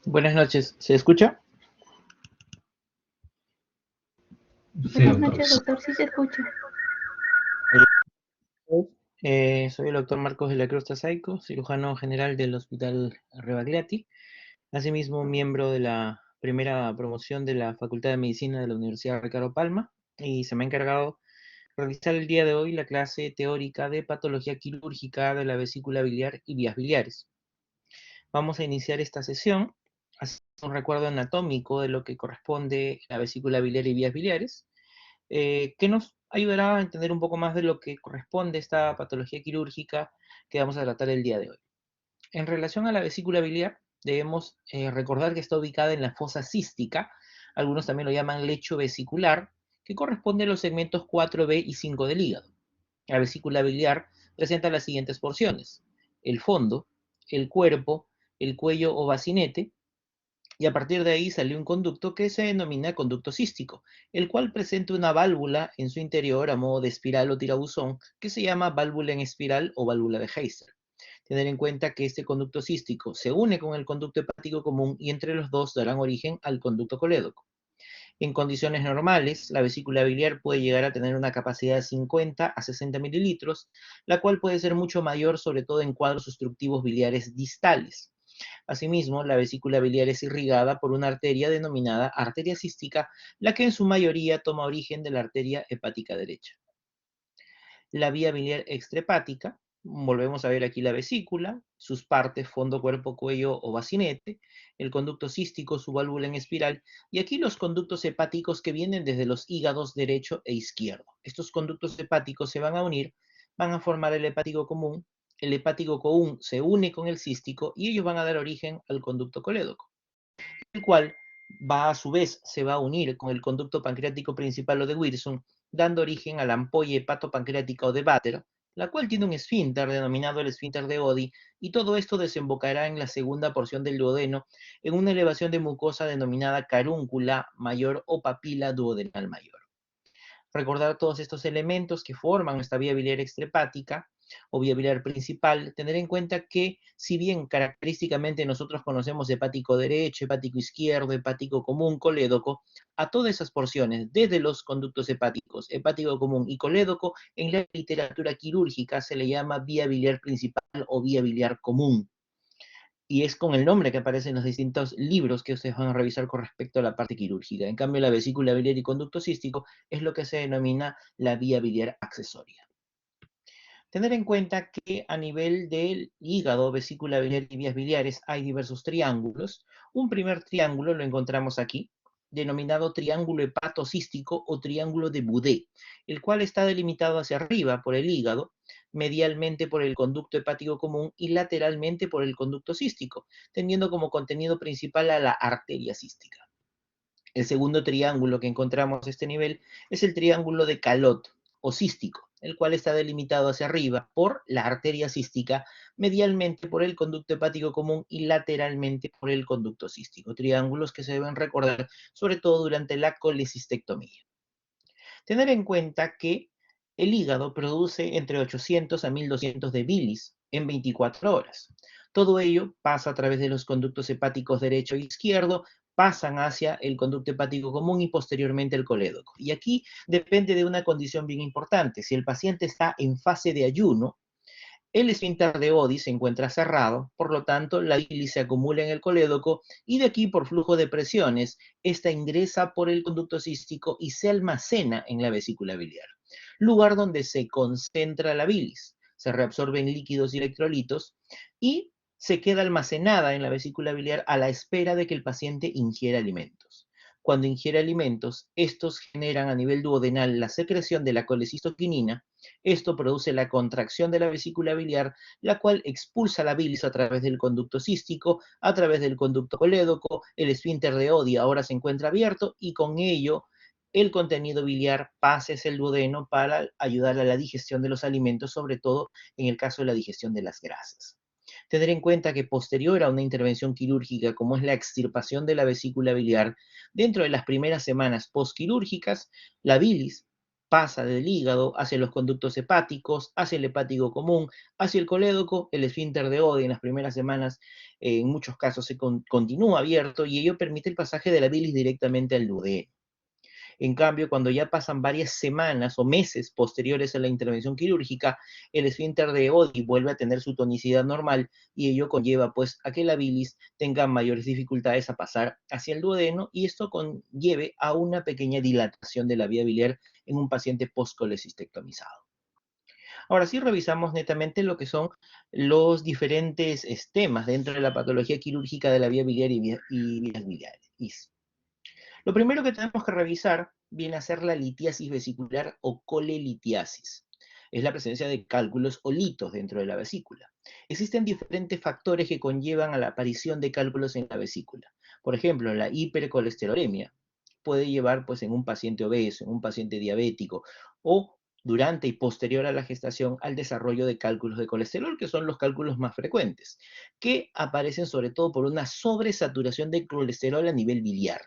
Buenas noches, ¿se escucha? Sí, Buenas doctor. noches, doctor. Sí se escucha. Soy el doctor Marcos de la Cruz Tasaico, cirujano general del Hospital Rebagliati, asimismo miembro de la primera promoción de la Facultad de Medicina de la Universidad Ricardo Palma, y se me ha encargado realizar el día de hoy la clase teórica de patología quirúrgica de la vesícula biliar y vías biliares. Vamos a iniciar esta sesión haciendo un recuerdo anatómico de lo que corresponde a la vesícula biliar y vías biliares, que nos ayudará a entender un poco más de lo que corresponde a esta patología quirúrgica que vamos a tratar el día de hoy. En relación a la vesícula biliar, debemos recordar que está ubicada en la fosa cística, algunos también lo llaman lecho vesicular, que corresponde a los segmentos 4B y 5 del hígado. La vesícula biliar presenta las siguientes porciones: el fondo, el cuerpo, el cuello o bacinete, y a partir de ahí salió un conducto que se denomina conducto cístico, el cual presenta una válvula en su interior a modo de espiral o tirabuzón que se llama válvula en espiral o válvula de Heister. Tener en cuenta que este conducto cístico se une con el conducto hepático común y entre los dos darán origen al conducto colédoco. En condiciones normales, la vesícula biliar puede llegar a tener una capacidad de 50 a 60 mililitros, la cual puede ser mucho mayor, sobre todo en cuadros obstructivos biliares distales. Asimismo, la vesícula biliar es irrigada por una arteria denominada arteria cística, la que en su mayoría toma origen de la arteria hepática derecha. La vía biliar extrahepática, volvemos a ver aquí la vesícula, sus partes, fondo, cuerpo, cuello o bacinete, el conducto cístico, su válvula en espiral, y aquí los conductos hepáticos que vienen desde los hígados derecho e izquierdo. Estos conductos hepáticos se van a unir, van a formar el hepático común se une con el cístico y ellos van a dar origen al conducto colédoco, el cual va a su vez se va a unir con el conducto pancreático principal o de Wilson, dando origen a la ampolla hepatopancreática o de Vater, la cual tiene un esfínter denominado el esfínter de Oddi, y todo esto desembocará en la segunda porción del duodeno, en una elevación de mucosa denominada carúncula mayor o papila duodenal mayor. Recordar todos estos elementos que forman esta vía biliar extrahepática o vía biliar principal, tener en cuenta que si bien característicamente nosotros conocemos hepático derecho, hepático izquierdo, hepático común, colédoco, a todas esas porciones, desde los conductos hepáticos, hepático común y colédoco, en la literatura quirúrgica se le llama vía biliar principal o vía biliar común, y es con el nombre que aparece en los distintos libros que ustedes van a revisar con respecto a la parte quirúrgica. En cambio, la vesícula biliar y conducto cístico es lo que se denomina la vía biliar accesoria. Tener en cuenta que a nivel del hígado, vesícula biliar y vías biliares hay diversos triángulos. Un primer triángulo lo encontramos aquí, denominado triángulo hepatocístico o triángulo de Boudet, el cual está delimitado hacia arriba por el hígado, medialmente por el conducto hepático común y lateralmente por el conducto cístico, teniendo como contenido principal a la arteria cística. El segundo triángulo que encontramos a este nivel es el triángulo de Calot o cístico, el cual está delimitado hacia arriba por la arteria cística, medialmente por el conducto hepático común y lateralmente por el conducto cístico. Triángulos que se deben recordar sobre todo durante la colecistectomía. Tener en cuenta que el hígado produce entre 800 a 1200 de bilis en 24 horas. Todo ello pasa a través de los conductos hepáticos derecho e izquierdo, pasan hacia el conducto hepático común y posteriormente el colédoco. Y aquí depende de una condición bien importante. Si el paciente está en fase de ayuno, el esfínter de Oddi se encuentra cerrado, por lo tanto, la bilis se acumula en el colédoco y de aquí, por flujo de presiones, esta ingresa por el conducto cístico y se almacena en la vesícula biliar, lugar donde se concentra la bilis, se reabsorben líquidos y electrolitos y se queda almacenada en la vesícula biliar a la espera de que el paciente ingiera alimentos. Cuando ingiere alimentos, estos generan a nivel duodenal la secreción de la colecistoquinina. Esto produce la contracción de la vesícula biliar, la cual expulsa la bilis a través del conducto cístico, a través del conducto colédoco, el esfínter de Oddi ahora se encuentra abierto y con ello el contenido biliar pasa hacia el duodeno para ayudar a la digestión de los alimentos, sobre todo en el caso de la digestión de las grasas. Tener en cuenta que posterior a una intervención quirúrgica como es la extirpación de la vesícula biliar, dentro de las primeras semanas postquirúrgicas, la bilis pasa del hígado hacia los conductos hepáticos, hacia el hepático común, hacia el colédoco, el esfínter de Oddi en las primeras semanas, en muchos casos continúa abierto y ello permite el pasaje de la bilis directamente al duodeno. En cambio, cuando ya pasan varias semanas o meses posteriores a la intervención quirúrgica, el esfínter de Oddi vuelve a tener su tonicidad normal y ello conlleva pues a que la bilis tenga mayores dificultades a pasar hacia el duodeno y esto conlleve a una pequeña dilatación de la vía biliar en un paciente postcolecistectomizado. Ahora sí revisamos netamente lo que son los diferentes temas dentro de la patología quirúrgica de la vía biliar y vías biliares. Lo primero que tenemos que revisar viene a ser la litiasis vesicular o colelitiasis. Es la presencia de cálculos o litos dentro de la vesícula. Existen diferentes factores que conllevan a la aparición de cálculos en la vesícula. Por ejemplo, la hipercolesterolemia puede llevar pues, en un paciente obeso, en un paciente diabético o durante y posterior a la gestación al desarrollo de cálculos de colesterol, que son los cálculos más frecuentes, que aparecen sobre todo por una sobresaturación de colesterol a nivel biliar.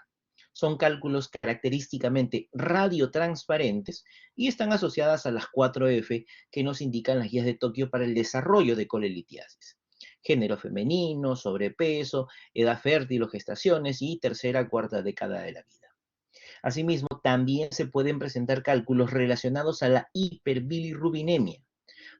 Son cálculos característicamente radiotransparentes y están asociadas a las 4F que nos indican las guías de Tokio para el desarrollo de colelitiasis. Género femenino, sobrepeso, edad fértil o gestaciones y tercera, cuarta década de la vida. Asimismo, también se pueden presentar cálculos relacionados a la hiperbilirrubinemia.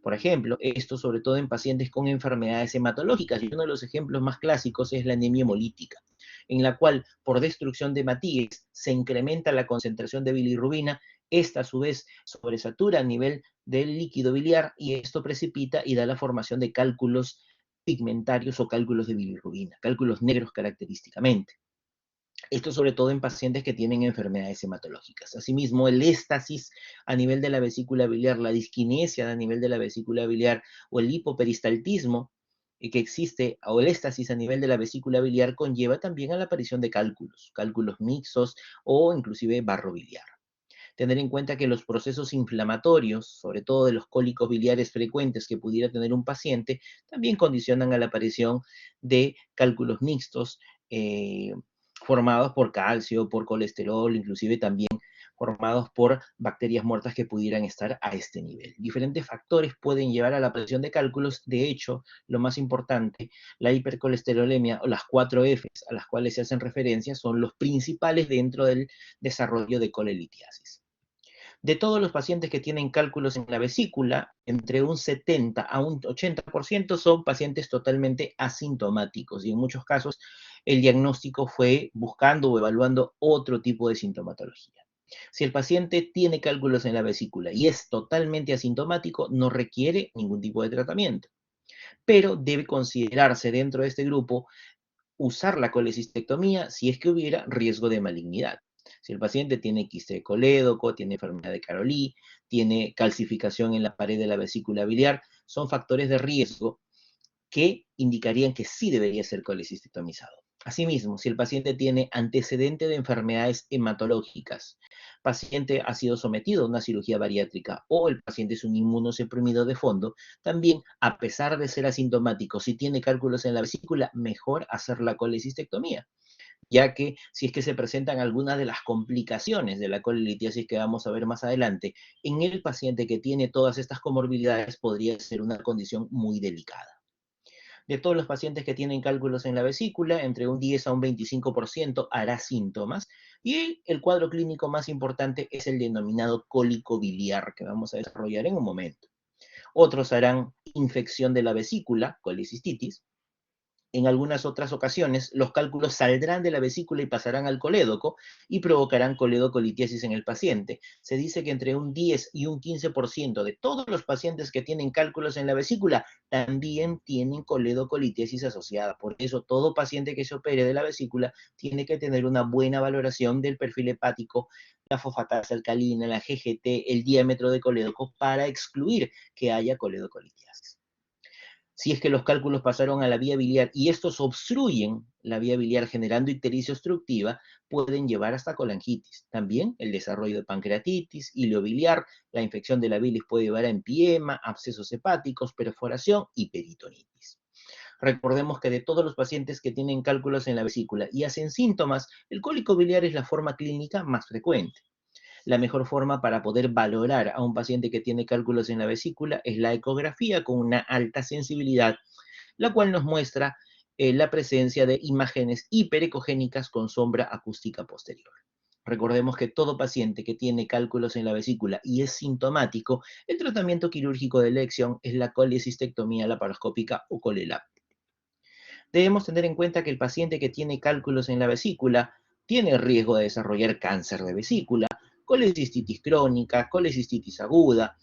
Por ejemplo, esto sobre todo en pacientes con enfermedades hematológicas, y uno de los ejemplos más clásicos es la anemia hemolítica, en la cual por destrucción de hematíes se incrementa la concentración de bilirrubina, esta a su vez sobresatura a nivel del líquido biliar y esto precipita y da la formación de cálculos pigmentarios o cálculos de bilirrubina, cálculos negros característicamente. Esto sobre todo en pacientes que tienen enfermedades hematológicas. Asimismo, el éstasis a nivel de la vesícula biliar, la disquinesia a nivel de la vesícula biliar o el hipoperistaltismo que existe, o el éstasis a nivel de la vesícula biliar conlleva también a la aparición de cálculos mixtos o inclusive barro biliar. Tener en cuenta que los procesos inflamatorios, sobre todo de los cólicos biliares frecuentes que pudiera tener un paciente, también condicionan a la aparición de cálculos mixtos formados por calcio, por colesterol, inclusive también formados por bacterias muertas que pudieran estar a este nivel. Diferentes factores pueden llevar a la aparición de cálculos. De hecho, lo más importante, la hipercolesterolemia o las 4Fs a las cuales se hacen referencia son los principales dentro del desarrollo de colelitiasis. De todos los pacientes que tienen cálculos en la vesícula, entre un 70 a un 80% son pacientes totalmente asintomáticos y en muchos casos el diagnóstico fue buscando o evaluando otro tipo de sintomatología. Si el paciente tiene cálculos en la vesícula y es totalmente asintomático, no requiere ningún tipo de tratamiento, pero debe considerarse dentro de este grupo usar la colecistectomía si es que hubiera riesgo de malignidad. Si el paciente tiene quiste de colédoco, tiene enfermedad de Caroli, tiene calcificación en la pared de la vesícula biliar, son factores de riesgo que indicarían que sí debería ser colecistectomizado. Asimismo, si el paciente tiene antecedente de enfermedades hematológicas, paciente ha sido sometido a una cirugía bariátrica o el paciente es un inmunosuprimido de fondo, también, a pesar de ser asintomático, si tiene cálculos en la vesícula, mejor hacer la colecistectomía, ya que si es que se presentan algunas de las complicaciones de la colelitiasis que vamos a ver más adelante, en el paciente que tiene todas estas comorbilidades podría ser una condición muy delicada. De todos los pacientes que tienen cálculos en la vesícula, entre un 10 a un 25% hará síntomas y el cuadro clínico más importante es el denominado cólico biliar que vamos a desarrollar en un momento. Otros harán infección de la vesícula, colicistitis. En algunas otras ocasiones, los cálculos saldrán de la vesícula y pasarán al colédoco y provocarán coledocolitiasis en el paciente. Se dice que entre un 10 y un 15% de todos los pacientes que tienen cálculos en la vesícula también tienen coledocolitiasis asociada. Por eso, todo paciente que se opere de la vesícula tiene que tener una buena valoración del perfil hepático, la fosfatasa alcalina, la GGT, el diámetro de colédoco para excluir que haya coledocolitiasis. Si es que los cálculos pasaron a la vía biliar y estos obstruyen la vía biliar generando ictericia obstructiva, pueden llevar hasta colangitis. También el desarrollo de pancreatitis, ileobiliar, la infección de la bilis puede llevar a empiema, abscesos hepáticos, perforación y peritonitis. Recordemos que de todos los pacientes que tienen cálculos en la vesícula y hacen síntomas, el cólico biliar es la forma clínica más frecuente. La mejor forma para poder valorar a un paciente que tiene cálculos en la vesícula es la ecografía con una alta sensibilidad, la cual nos muestra la presencia de imágenes hiperecogénicas con sombra acústica posterior. Recordemos que todo paciente que tiene cálculos en la vesícula y es sintomático, el tratamiento quirúrgico de elección es la colecistectomía laparoscópica o COLELAP. Debemos tener en cuenta que el paciente que tiene cálculos en la vesícula tiene riesgo de desarrollar cáncer de vesícula, colecistitis crónica, colecistitis aguda,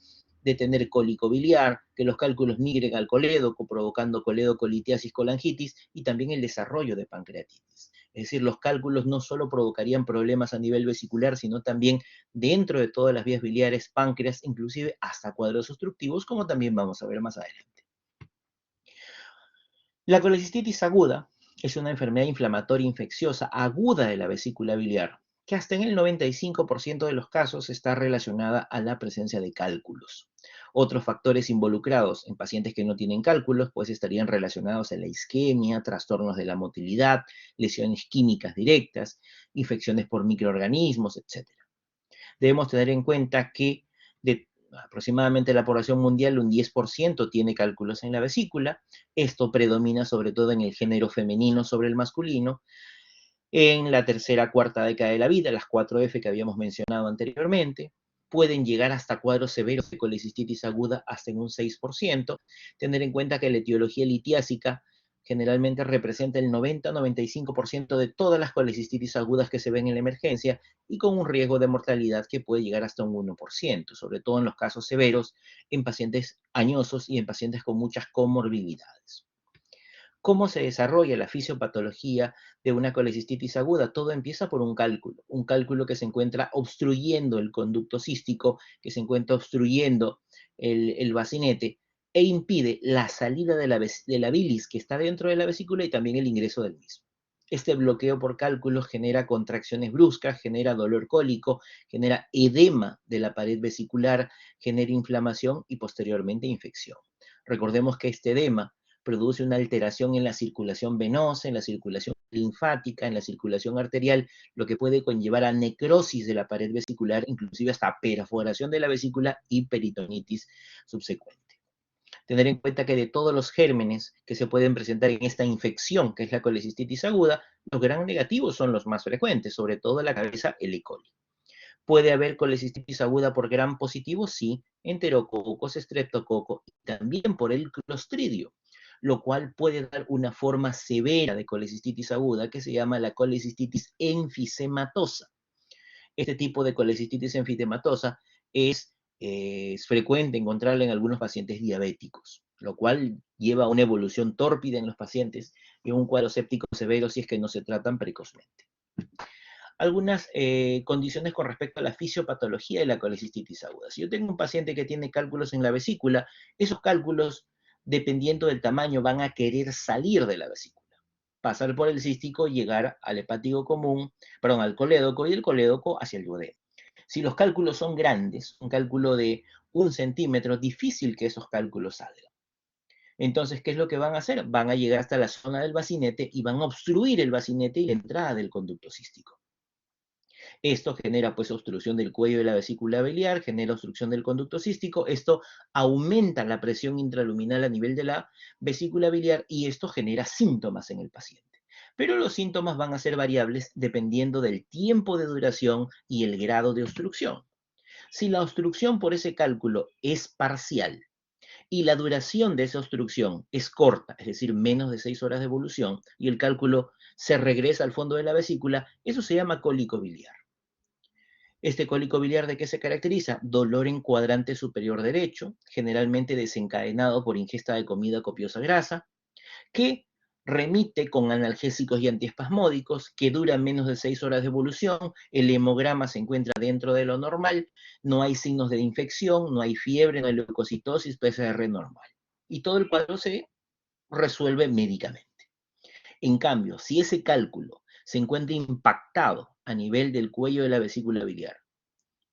de tener cólico biliar, que los cálculos migren al colédoco, provocando coledocolitiasis colangitis y también el desarrollo de pancreatitis. Es decir, los cálculos no solo provocarían problemas a nivel vesicular, sino también dentro de todas las vías biliares, páncreas, inclusive hasta cuadros obstructivos, como también vamos a ver más adelante. La colecistitis aguda es una enfermedad inflamatoria infecciosa aguda de la vesícula biliar, que hasta en el 95% de los casos está relacionada a la presencia de cálculos. Otros factores involucrados en pacientes que no tienen cálculos, pues estarían relacionados a la isquemia, trastornos de la motilidad, lesiones químicas directas, infecciones por microorganismos, etc. Debemos tener en cuenta que de aproximadamente la población mundial, un 10% tiene cálculos en la vesícula. Esto predomina sobre todo en el género femenino sobre el masculino. En la tercera, cuarta década de la vida, las 4F que habíamos mencionado anteriormente, pueden llegar hasta cuadros severos de colecistitis aguda hasta en un 6%. Tener en cuenta que la etiología litiásica generalmente representa el 90-95% de todas las colecistitis agudas que se ven en la emergencia y con un riesgo de mortalidad que puede llegar hasta un 1%, sobre todo en los casos severos, en pacientes añosos y en pacientes con muchas comorbilidades. ¿Cómo se desarrolla la fisiopatología de una colecistitis aguda? Todo empieza por un cálculo que se encuentra obstruyendo el conducto cístico, que se encuentra obstruyendo el bacinete e impide la salida de la bilis que está dentro de la vesícula y también el ingreso del mismo. Este bloqueo por cálculos genera contracciones bruscas, genera dolor cólico, genera edema de la pared vesicular, genera inflamación y posteriormente infección. Recordemos que este edema produce una alteración en la circulación venosa, en la circulación linfática, en la circulación arterial, lo que puede conllevar a necrosis de la pared vesicular, inclusive hasta perforación de la vesícula y peritonitis subsecuente. Tener en cuenta que de todos los gérmenes que se pueden presentar en esta infección, que es la colecistitis aguda, los gram negativos son los más frecuentes, sobre todo en la cabeza, el E. coli. ¿Puede haber colecistitis aguda por gram positivo? Sí, enterococos, streptococo y también por el clostridio, lo cual puede dar una forma severa de colecistitis aguda que se llama la colecistitis enfisematosa. Este tipo de colecistitis enfisematosa es frecuente encontrarla en algunos pacientes diabéticos, lo cual lleva a una evolución tórpida en los pacientes y un cuadro séptico severo si es que no se tratan precozmente. Algunas condiciones con respecto a la fisiopatología de la colecistitis aguda. Si yo tengo un paciente que tiene cálculos en la vesícula, esos cálculos, dependiendo del tamaño, van a querer salir de la vesícula, pasar por el cístico, llegar al hepático común, perdón, al colédoco y el colédoco hacia el duodeno. Si los cálculos son grandes, un cálculo de 1 centímetro, difícil que esos cálculos salgan. Entonces, ¿qué es lo que van a hacer? Van a llegar hasta la zona del bacinete y van a obstruir el bacinete y la entrada del conducto cístico. Esto genera pues obstrucción del cuello de la vesícula biliar, genera obstrucción del conducto cístico, esto aumenta la presión intraluminal a nivel de la vesícula biliar y esto genera síntomas en el paciente. Pero los síntomas van a ser variables dependiendo del tiempo de duración y el grado de obstrucción. Si la obstrucción por ese cálculo es parcial y la duración de esa obstrucción es corta, es decir, menos de 6 horas de evolución, y el cálculo se regresa al fondo de la vesícula, eso se llama cólico biliar. Este cólico biliar, ¿de qué se caracteriza? Dolor en cuadrante superior derecho, generalmente desencadenado por ingesta de comida copiosa grasa, que remite con analgésicos y antiespasmódicos, que dura menos de 6 horas de evolución, el hemograma se encuentra dentro de lo normal, no hay signos de infección, no hay fiebre, no hay leucocitosis, PCR normal. Y todo el cuadro se resuelve médicamente. En cambio, si ese cálculo se encuentra impactado a nivel del cuello de la vesícula biliar,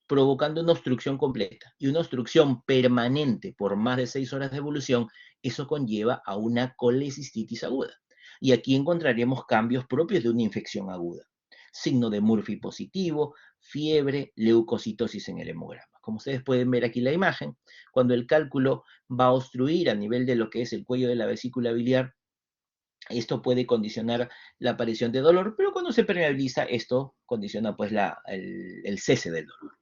provocando una obstrucción completa y una obstrucción permanente por más de 6 horas de evolución, eso conlleva a una colecistitis aguda. Y aquí encontraremos cambios propios de una infección aguda. signo de Murphy positivo, fiebre, leucocitosis en el hemograma. Como ustedes pueden ver aquí en la imagen, cuando el cálculo va a obstruir a nivel de lo que es el cuello de la vesícula biliar, esto puede condicionar la aparición de dolor, pero cuando se permeabiliza, esto condiciona pues el cese del dolor.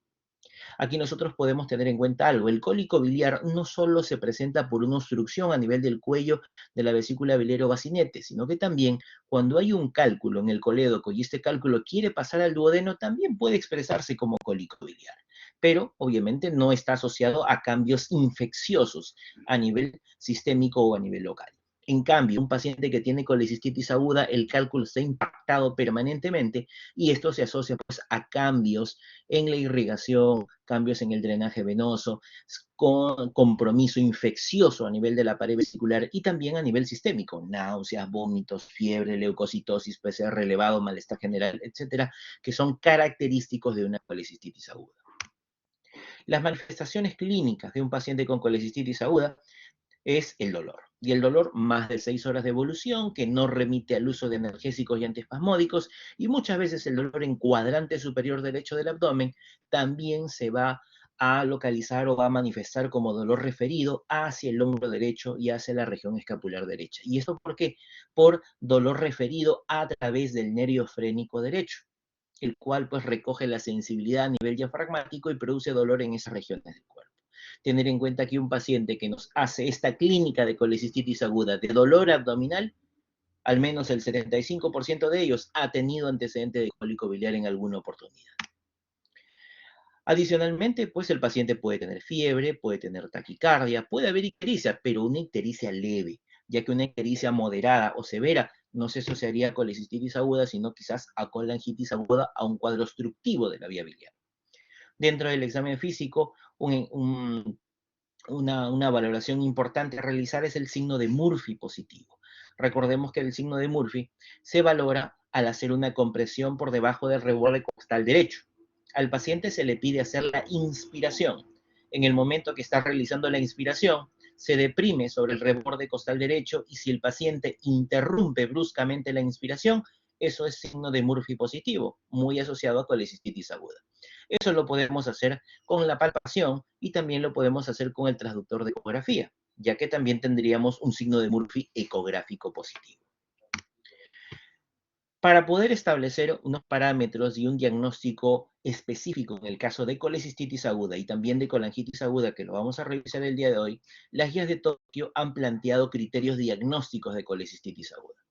Aquí nosotros podemos tener en cuenta algo. El cólico biliar no solo se presenta por una obstrucción a nivel del cuello de la vesícula biliar o bacinete, sino que también cuando hay un cálculo en el colédoco y este cálculo quiere pasar al duodeno, también puede expresarse como cólico biliar. Pero obviamente no está asociado a cambios infecciosos a nivel sistémico o a nivel local. En cambio, un paciente que tiene colecistitis aguda, el cálculo está impactado permanentemente y esto se asocia pues, a cambios en la irrigación, cambios en el drenaje venoso, con compromiso infeccioso a nivel de la pared vesicular y también a nivel sistémico, náuseas, vómitos, fiebre, leucocitosis, PCR elevado, malestar general, etcétera, que son característicos de una colecistitis aguda. Las manifestaciones clínicas de un paciente con colecistitis aguda es el dolor. Y el dolor, más de 6 horas de evolución, que no remite al uso de analgésicos y antiespasmódicos, y muchas veces el dolor en cuadrante superior derecho del abdomen también se va a localizar o va a manifestar como dolor referido hacia el hombro derecho y hacia la región escapular derecha. ¿Y esto por qué? Por dolor referido a través del nervio frénico derecho, el cual pues recoge la sensibilidad a nivel diafragmático y produce dolor en esas regiones del cuerpo. Tener en cuenta que un paciente que nos hace esta clínica de colecistitis aguda de dolor abdominal, al menos el 75% de ellos ha tenido antecedente de cólico biliar en alguna oportunidad. Adicionalmente, pues el paciente puede tener fiebre, puede tener taquicardia, puede haber ictericia, pero una ictericia leve, ya que una ictericia moderada o severa no se asociaría a colecistitis aguda, sino quizás a colangitis aguda, a un cuadro obstructivo de la vía biliar. Dentro del examen físico, una valoración importante a realizar es el signo de Murphy positivo. Recordemos que el signo de Murphy se valora al hacer una compresión por debajo del reborde costal derecho. Al paciente se le pide hacer la inspiración. En el momento que está realizando la inspiración, se deprime sobre el reborde costal derecho y si el paciente interrumpe bruscamente la inspiración, eso es signo de Murphy positivo, muy asociado a colecistitis aguda. Eso lo podemos hacer con la palpación y también lo podemos hacer con el transductor de ecografía, ya que también tendríamos un signo de Murphy ecográfico positivo. Para poder establecer unos parámetros y un diagnóstico específico en el caso de colecistitis aguda y también de colangitis aguda, que lo vamos a revisar el día de hoy, las guías de Tokio han planteado criterios diagnósticos de colecistitis aguda.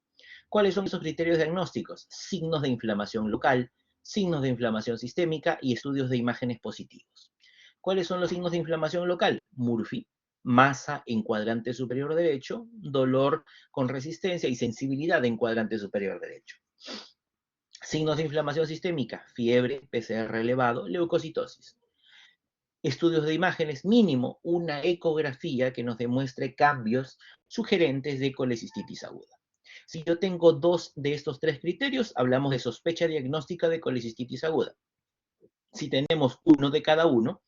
¿Cuáles son esos criterios diagnósticos? Signos de inflamación local, signos de inflamación sistémica y estudios de imágenes positivos. ¿Cuáles son los signos de inflamación local? Murphy, masa en cuadrante superior derecho, dolor con resistencia y sensibilidad en cuadrante superior derecho. Signos de inflamación sistémica, fiebre, PCR elevado, leucocitosis. Estudios de imágenes, mínimo una ecografía que nos demuestre cambios sugerentes de colecistitis aguda. Si yo tengo 2 de estos 3 criterios, hablamos de sospecha diagnóstica de colecistitis aguda. Si tenemos uno de cada uno,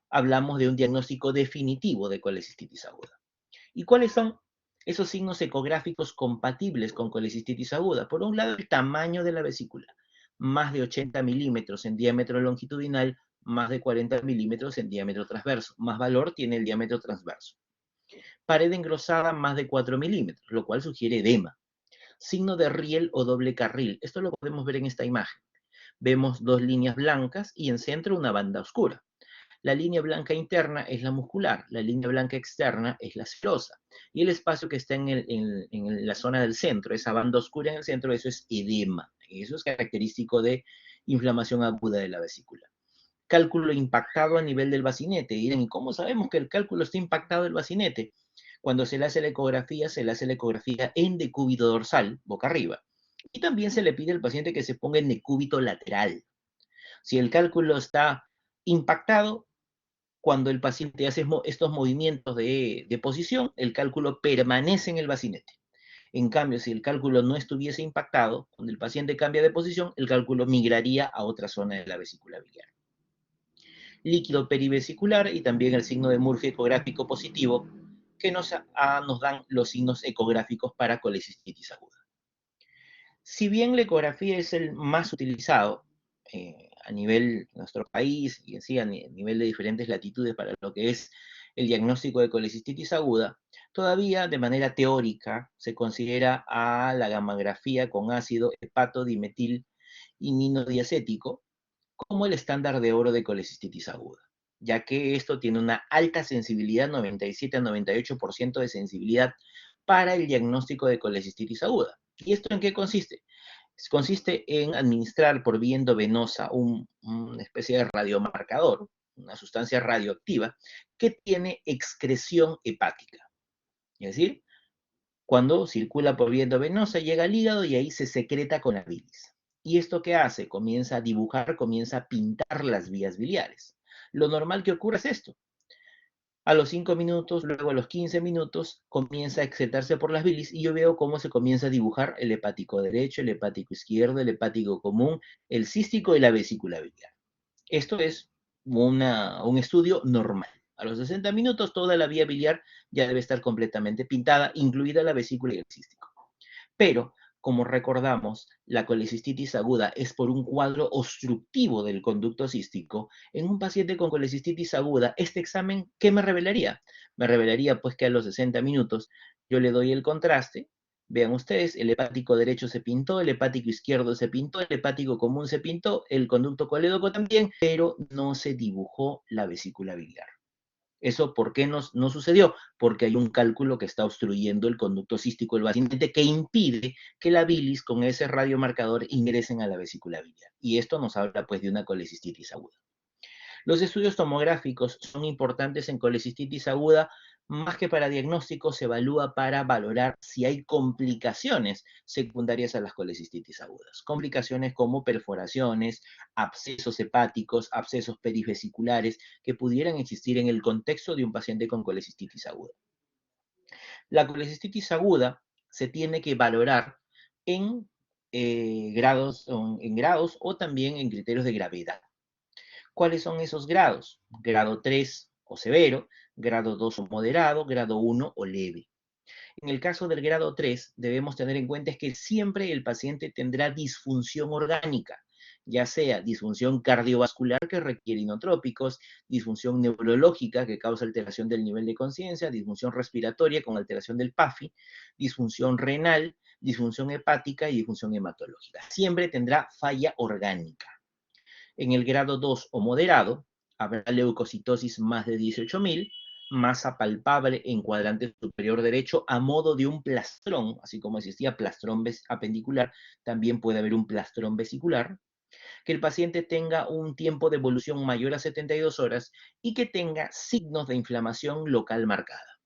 hablamos de un diagnóstico definitivo de colecistitis aguda. ¿Y cuáles son esos signos ecográficos compatibles con colecistitis aguda? Por un lado, el tamaño de la vesícula, más de 80 milímetros en diámetro longitudinal, más de 40 milímetros en diámetro transverso. Más valor tiene el diámetro transverso. Pared engrosada más de 4 milímetros, lo cual sugiere edema. Signo de riel o doble carril. Esto lo podemos ver en esta imagen. Vemos 2 líneas blancas y en centro una banda oscura. La línea blanca interna es la muscular, la línea blanca externa es la serosa. Y el espacio que está en la zona del centro, esa banda oscura en el centro, eso es edema. Eso es característico de inflamación aguda de la vesícula. Cálculo impactado a nivel del bacinete. Y dirán, ¿y cómo sabemos que el cálculo está impactado del bacinete? Cuando se le hace la ecografía, se le hace la ecografía en decúbito dorsal, boca arriba. Y también se le pide al paciente que se ponga en decúbito lateral. Si el cálculo está impactado, cuando el paciente hace estos movimientos de posición, el cálculo permanece en el bacinete. En cambio, si el cálculo no estuviese impactado, cuando el paciente cambia de posición, el cálculo migraría a otra zona de la vesícula biliar. Líquido perivesicular y también el signo de Murphy ecográfico positivo, que nos dan los signos ecográficos para colecistitis aguda. Si bien la ecografía es el más utilizado a nivel de nuestro país y así a nivel de diferentes latitudes para lo que es el diagnóstico de colecistitis aguda, todavía de manera teórica se considera a la gammagrafía con ácido hepatodimetil iminodiacético como el estándar de oro de colecistitis aguda, ya que esto tiene una alta sensibilidad, 97 a 98% de sensibilidad para el diagnóstico de colecistitis aguda. ¿Y esto en qué consiste? Consiste en administrar por vía endovenosa una especie de radiomarcador, una sustancia radioactiva que tiene excreción hepática. Es decir, cuando circula por vía endovenosa llega al hígado y ahí se secreta con la bilis. ¿Y esto qué hace? Comienza a dibujar, comienza a pintar las vías biliares. Lo normal que ocurre es esto. A los 5 minutos, luego a los 15 minutos, comienza a excretarse por las bilis y yo veo cómo se comienza a dibujar el hepático derecho, el hepático izquierdo, el hepático común, el cístico y la vesícula biliar. Esto es un estudio normal. A los 60 minutos toda la vía biliar ya debe estar completamente pintada, incluida la vesícula y el cístico. Pero, como recordamos, la colecistitis aguda es por un cuadro obstructivo del conducto cístico. En un paciente con colecistitis aguda, este examen, ¿qué me revelaría? Me revelaría pues que a los 60 minutos yo le doy el contraste. Vean ustedes, el hepático derecho se pintó, el hepático izquierdo se pintó, el hepático común se pintó, el conducto colédoco también, pero no se dibujó la vesícula biliar. ¿Eso por qué no sucedió? Porque hay un cálculo que está obstruyendo el conducto cístico del paciente que impide que la bilis con ese radiomarcador ingresen a la vesícula biliar. Y esto nos habla pues de una colecistitis aguda. Los estudios tomográficos son importantes en colecistitis aguda, más que para diagnóstico, se evalúa para valorar si hay complicaciones secundarias a las colecistitis agudas. Complicaciones como perforaciones, abscesos hepáticos, abscesos perivesiculares, que pudieran existir en el contexto de un paciente con colecistitis aguda. La colecistitis aguda se tiene que valorar en, grados o también en criterios de gravedad. ¿Cuáles son esos grados? Grado 3 o severo, grado 2 o moderado, grado 1 o leve. En el caso del grado 3, debemos tener en cuenta que siempre el paciente tendrá disfunción orgánica, ya sea disfunción cardiovascular que requiere inotrópicos, disfunción neurológica que causa alteración del nivel de conciencia, disfunción respiratoria con alteración del PAFI, disfunción renal, disfunción hepática y disfunción hematológica. Siempre tendrá falla orgánica. En el grado 2 o moderado, habrá leucocitosis más de 18.000, masa palpable en cuadrante superior derecho a modo de un plastrón, así como existía plastrón apendicular, también puede haber un plastrón vesicular, que el paciente tenga un tiempo de evolución mayor a 72 horas y que tenga signos de inflamación local marcada.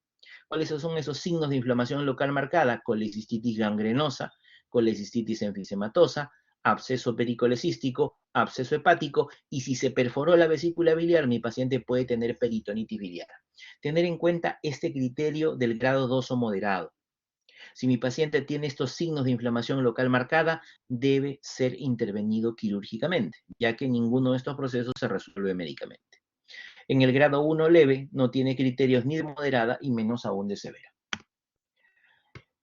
¿Cuáles son esos signos de inflamación local marcada? Colecistitis gangrenosa, colecistitis enfisematosa, absceso pericolecístico, absceso hepático, y si se perforó la vesícula biliar, mi paciente puede tener peritonitis biliar. Tener en cuenta este criterio del grado 2 o moderado. Si mi paciente tiene estos signos de inflamación local marcada, debe ser intervenido quirúrgicamente, ya que ninguno de estos procesos se resuelve médicamente. En el grado 1 leve no tiene criterios ni de moderada y menos aún de severa.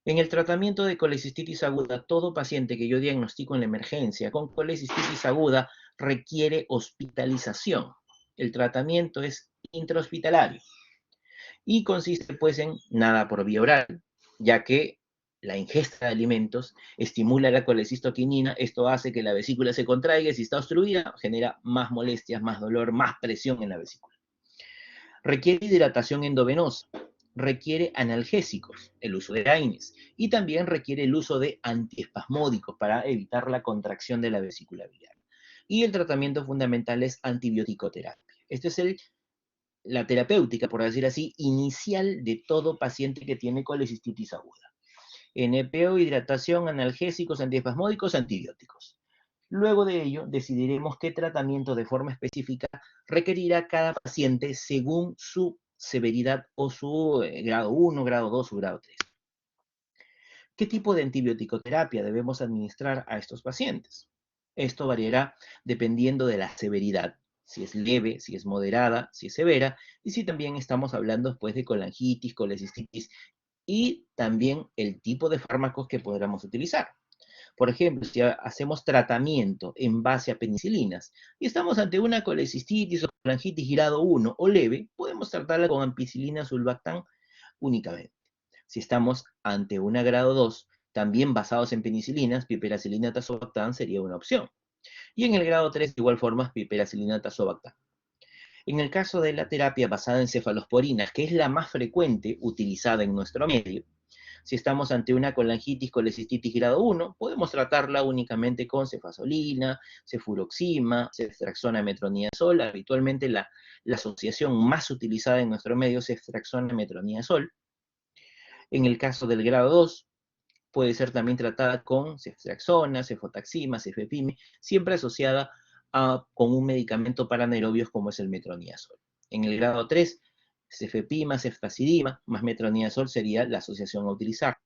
En el tratamiento de colecistitis aguda, todo paciente que yo diagnostico en la emergencia con colecistitis aguda requiere hospitalización. El tratamiento es intrahospitalario y consiste pues en nada por vía oral, ya que la ingesta de alimentos estimula la colecistoquinina, esto hace que la vesícula se contraiga y si está obstruida genera más molestias, más dolor, más presión en la vesícula. Requiere hidratación endovenosa, requiere analgésicos, el uso de AINES, y también requiere el uso de antiespasmódicos para evitar la contracción de la vesícula biliar. Y el tratamiento fundamental es antibiótico-terapia. Esta es la terapéutica, por decir así, inicial de todo paciente que tiene colecistitis aguda. NPO, hidratación, analgésicos, antiespasmódicos, antibióticos. Luego de ello, decidiremos qué tratamiento de forma específica requerirá cada paciente según su severidad o su grado 1, grado 2 o grado 3. ¿Qué tipo de antibiótico-terapia debemos administrar a estos pacientes? Esto variará dependiendo de la severidad, si es leve, si es moderada, si es severa, y si también estamos hablando después de colangitis, colecistitis, y también el tipo de fármacos que podamos utilizar. Por ejemplo, si hacemos tratamiento en base a penicilinas y estamos ante una colecistitis o colangitis grado 1 o leve, podemos tratarla con ampicilina sulbactam únicamente. Si estamos ante una grado 2, también basados en penicilinas, piperacilina tazobactam sería una opción. Y en el grado 3, de igual forma, piperacilina tazobactam. En el caso de la terapia basada en cefalosporinas, que es la más frecuente utilizada en nuestro medio, si estamos ante una colangitis, colecistitis grado 1, podemos tratarla únicamente con cefasolina, cefuroxima, ceftriaxona, metronidazol. Habitualmente la asociación más utilizada en nuestro medio es ceftriaxona, metronidazol. En el caso del grado 2, puede ser también tratada con ceftriaxona, cefotaxima, cefepime, siempre asociada con un medicamento para anaerobios como es el metronidazol. En el grado 3, cefepima, ceftazidima, más metronidazol sería la asociación a utilizar.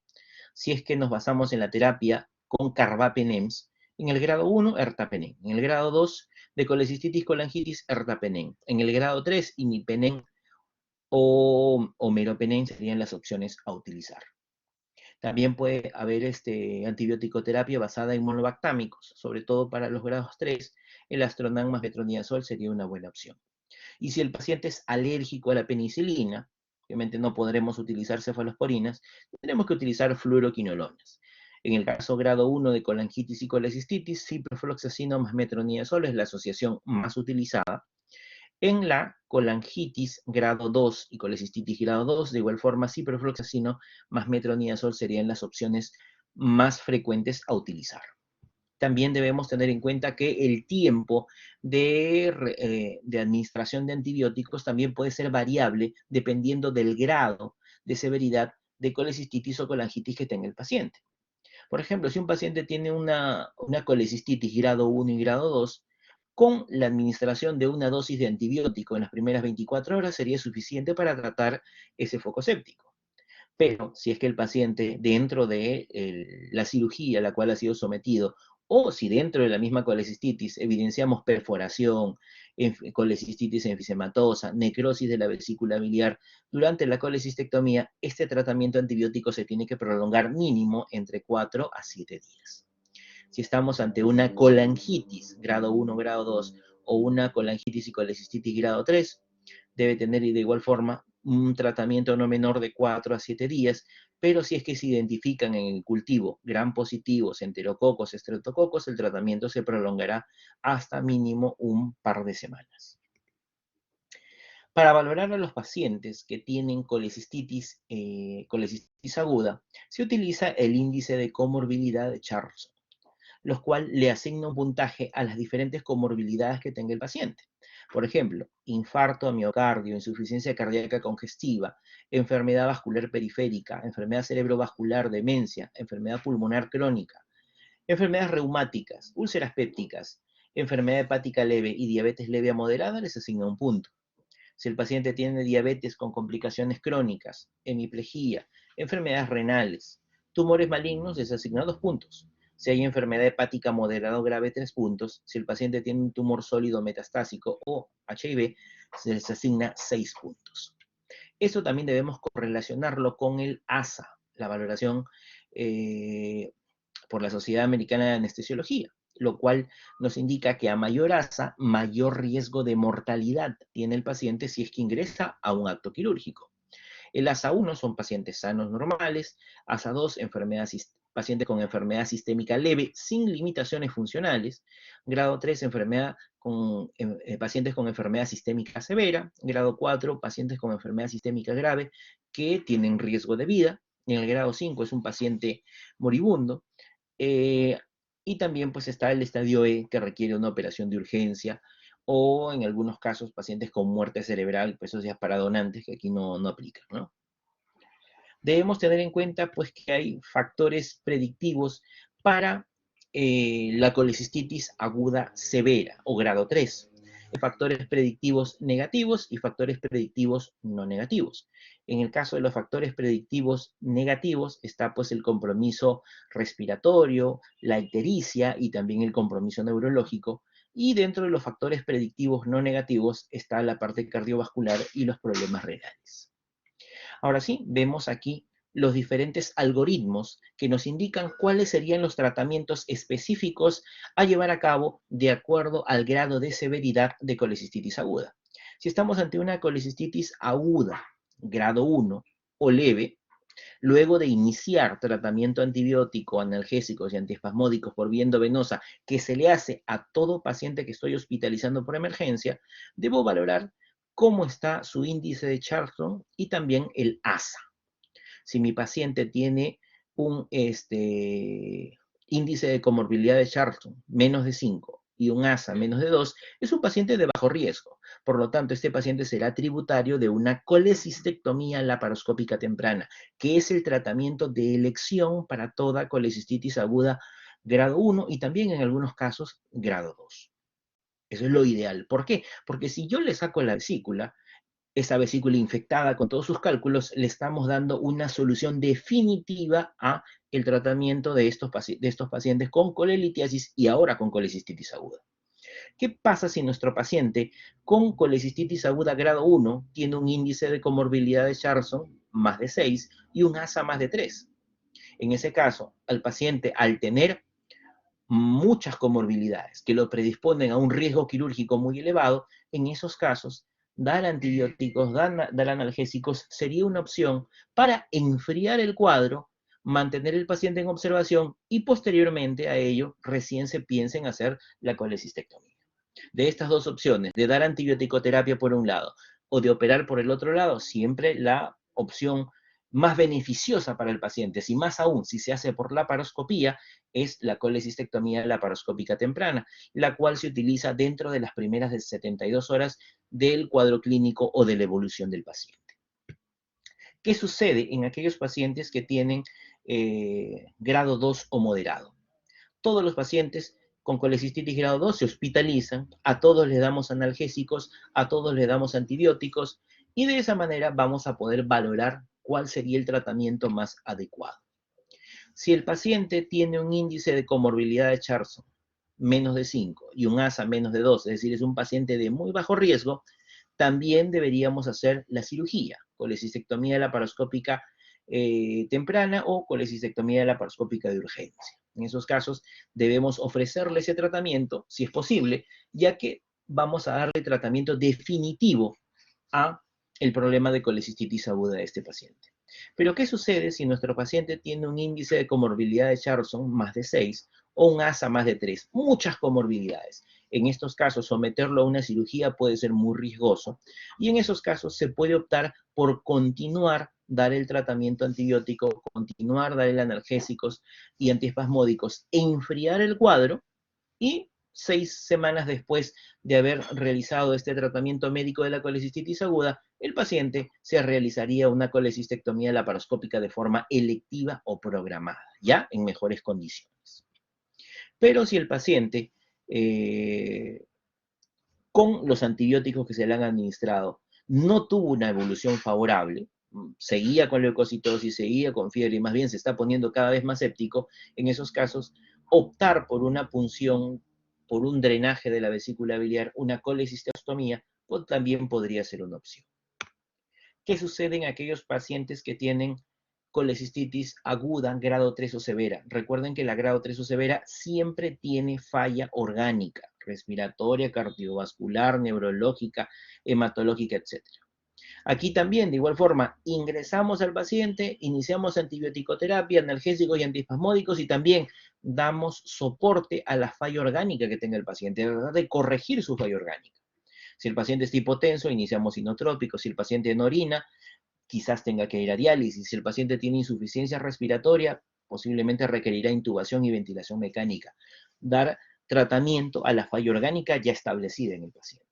Si es que nos basamos en la terapia con carbapenems, en el grado 1, ertapenem. En el grado 2, de colecistitis colangitis, ertapenem. En el grado 3, imipenem o meropenem serían las opciones a utilizar. También puede haber antibiótico terapia basada en monobactámicos, sobre todo para los grados 3, el astronam más metronidazol sería una buena opción. Y si el paciente es alérgico a la penicilina, obviamente no podremos utilizar cefalosporinas, tendremos que utilizar fluoroquinolonas. En el caso grado 1 de colangitis y colecistitis, ciprofloxacino más metronidazol es la asociación más utilizada. En la colangitis grado 2 y colecistitis grado 2, de igual forma, ciprofloxacino más metronidazol serían las opciones más frecuentes a utilizar. También debemos tener en cuenta que el tiempo de administración de antibióticos también puede ser variable dependiendo del grado de severidad de colecistitis o colangitis que tenga el paciente. Por ejemplo, si un paciente tiene una colecistitis grado 1 y grado 2, con la administración de una dosis de antibiótico en las primeras 24 horas sería suficiente para tratar ese foco séptico. Pero si es que el paciente dentro de la cirugía a la cual ha sido sometido, o si dentro de la misma colecistitis evidenciamos perforación, colecistitis enfisematosa, necrosis de la vesícula biliar durante la colecistectomía, este tratamiento antibiótico se tiene que prolongar mínimo entre 4 a 7 días. Si estamos ante una colangitis grado 1, grado 2 o una colangitis y colecistitis grado 3, debe tener de igual forma un tratamiento no menor de 4 a 7 días, pero si es que se identifican en el cultivo gram positivos, enterococos, estreptococos, el tratamiento se prolongará hasta mínimo un par de semanas. Para valorar a los pacientes que tienen colecistitis aguda, se utiliza el índice de comorbilidad de Charlson, los cual le asigna un puntaje a las diferentes comorbilidades que tenga el paciente. Por ejemplo, infarto a miocardio, insuficiencia cardíaca congestiva, enfermedad vascular periférica, enfermedad cerebrovascular, demencia, enfermedad pulmonar crónica, enfermedades reumáticas, úlceras pépticas, enfermedad hepática leve y diabetes leve a moderada, les asigna un punto. Si el paciente tiene diabetes con complicaciones crónicas, hemiplegia, enfermedades renales, tumores malignos, les asigna 2 puntos. Si hay enfermedad hepática moderada o grave, 3 puntos. Si el paciente tiene un tumor sólido metastásico o HIV, se les asigna 6 puntos. Esto también debemos correlacionarlo con el ASA, la valoración por la Sociedad Americana de Anestesiología, lo cual nos indica que a mayor ASA, mayor riesgo de mortalidad tiene el paciente si es que ingresa a un acto quirúrgico. El ASA 1 son pacientes sanos normales, ASA 2 pacientes con enfermedad sistémica leve sin limitaciones funcionales, grado 3 pacientes con enfermedad sistémica severa, grado 4 pacientes con enfermedad sistémica grave que tienen riesgo de vida, y en el grado 5 es un paciente moribundo, y también pues está el estadio E que requiere una operación de urgencia, o en algunos casos pacientes con muerte cerebral, pues eso ya es para donantes que aquí no aplican, ¿no? Debemos tener en cuenta pues que hay factores predictivos para la colecistitis aguda severa o grado 3. Factores predictivos negativos y factores predictivos no negativos. En el caso de los factores predictivos negativos está pues el compromiso respiratorio, la ictericia y también el compromiso neurológico. Y dentro de los factores predictivos no negativos está la parte cardiovascular y los problemas renales. Ahora sí, vemos aquí los diferentes algoritmos que nos indican cuáles serían los tratamientos específicos a llevar a cabo de acuerdo al grado de severidad de colecistitis aguda. Si estamos ante una colecistitis aguda, grado 1 o leve, luego de iniciar tratamiento antibiótico, analgésicos y antiespasmódicos por vía endovenosa que se le hace a todo paciente que estoy hospitalizando por emergencia, debo valorar cómo está su índice de Charlson y también el ASA. Si mi paciente tiene un índice de comorbilidad de Charlson menos de 5 y un ASA menos de 2, es un paciente de bajo riesgo. Por lo tanto, este paciente será tributario de una colecistectomía laparoscópica temprana, que es el tratamiento de elección para toda colecistitis aguda grado 1 y también en algunos casos grado 2. Eso es lo ideal. ¿Por qué? Porque si yo le saco la vesícula, esa vesícula infectada con todos sus cálculos, le estamos dando una solución definitiva a el tratamiento de estos pacientes con colelitiasis y ahora con colecistitis aguda. ¿Qué pasa si nuestro paciente con colecistitis aguda grado 1 tiene un índice de comorbilidad de Charlson más de 6 y un ASA más de 3? En ese caso, al paciente, al tener muchas comorbilidades que lo predisponen a un riesgo quirúrgico muy elevado, en esos casos, dar antibióticos, dar analgésicos sería una opción para enfriar el cuadro, mantener el paciente en observación y posteriormente a ello recién se piensa en hacer la colecistectomía. De estas dos opciones, de dar antibiótico-terapia por un lado o de operar por el otro lado, siempre la opción más beneficiosa para el paciente, si más aún si se hace por laparoscopía, es la colecistectomía laparoscópica temprana, la cual se utiliza dentro de las primeras de 72 horas del cuadro clínico o de la evolución del paciente. ¿Qué sucede en aquellos pacientes que tienen grado 2 o moderado? Todos los pacientes con colecistitis grado 2 se hospitalizan, a todos les damos analgésicos, a todos les damos antibióticos, y de esa manera vamos a poder valorar cuál sería el tratamiento más adecuado. Si el paciente tiene un índice de comorbilidad de Charlson menos de 5 y un ASA menos de 2, es decir, es un paciente de muy bajo riesgo, también deberíamos hacer la cirugía, colecistectomía laparoscópica temprana o colecistectomía laparoscópica de urgencia. En esos casos debemos ofrecerle ese tratamiento, si es posible, ya que vamos a darle tratamiento definitivo a el problema de colecistitis aguda de este paciente. Pero, ¿qué sucede si nuestro paciente tiene un índice de comorbilidad de Charlson más de 6 o un ASA más de 3? Muchas comorbilidades. En estos casos, someterlo a una cirugía puede ser muy riesgoso y en esos casos se puede optar por continuar dar el tratamiento antibiótico, continuar dar el analgésicos y antiespasmódicos, enfriar el cuadro y 6 semanas después de haber realizado este tratamiento médico de la colecistitis aguda, el paciente se realizaría una colecistectomía laparoscópica de forma electiva o programada, ya en mejores condiciones. Pero si el paciente, con los antibióticos que se le han administrado, no tuvo una evolución favorable, seguía con leucocitosis, seguía con fiebre y más bien se está poniendo cada vez más séptico, en esos casos, optar por una punción, por un drenaje de la vesícula biliar, una colecistectomía, pues también podría ser una opción. ¿Qué sucede en aquellos pacientes que tienen colecistitis aguda, grado 3 o severa? Recuerden que la grado 3 o severa siempre tiene falla orgánica, respiratoria, cardiovascular, neurológica, hematológica, etc. Aquí también, de igual forma, ingresamos al paciente, iniciamos antibiótico-terapia, analgésicos y antiespasmódicos y también damos soporte a la falla orgánica que tenga el paciente, de tratar de corregir su falla orgánica. Si el paciente es hipotenso, iniciamos inotrópicos. Si el paciente no orina, quizás tenga que ir a diálisis. Si el paciente tiene insuficiencia respiratoria, posiblemente requerirá intubación y ventilación mecánica. Dar tratamiento a la falla orgánica ya establecida en el paciente.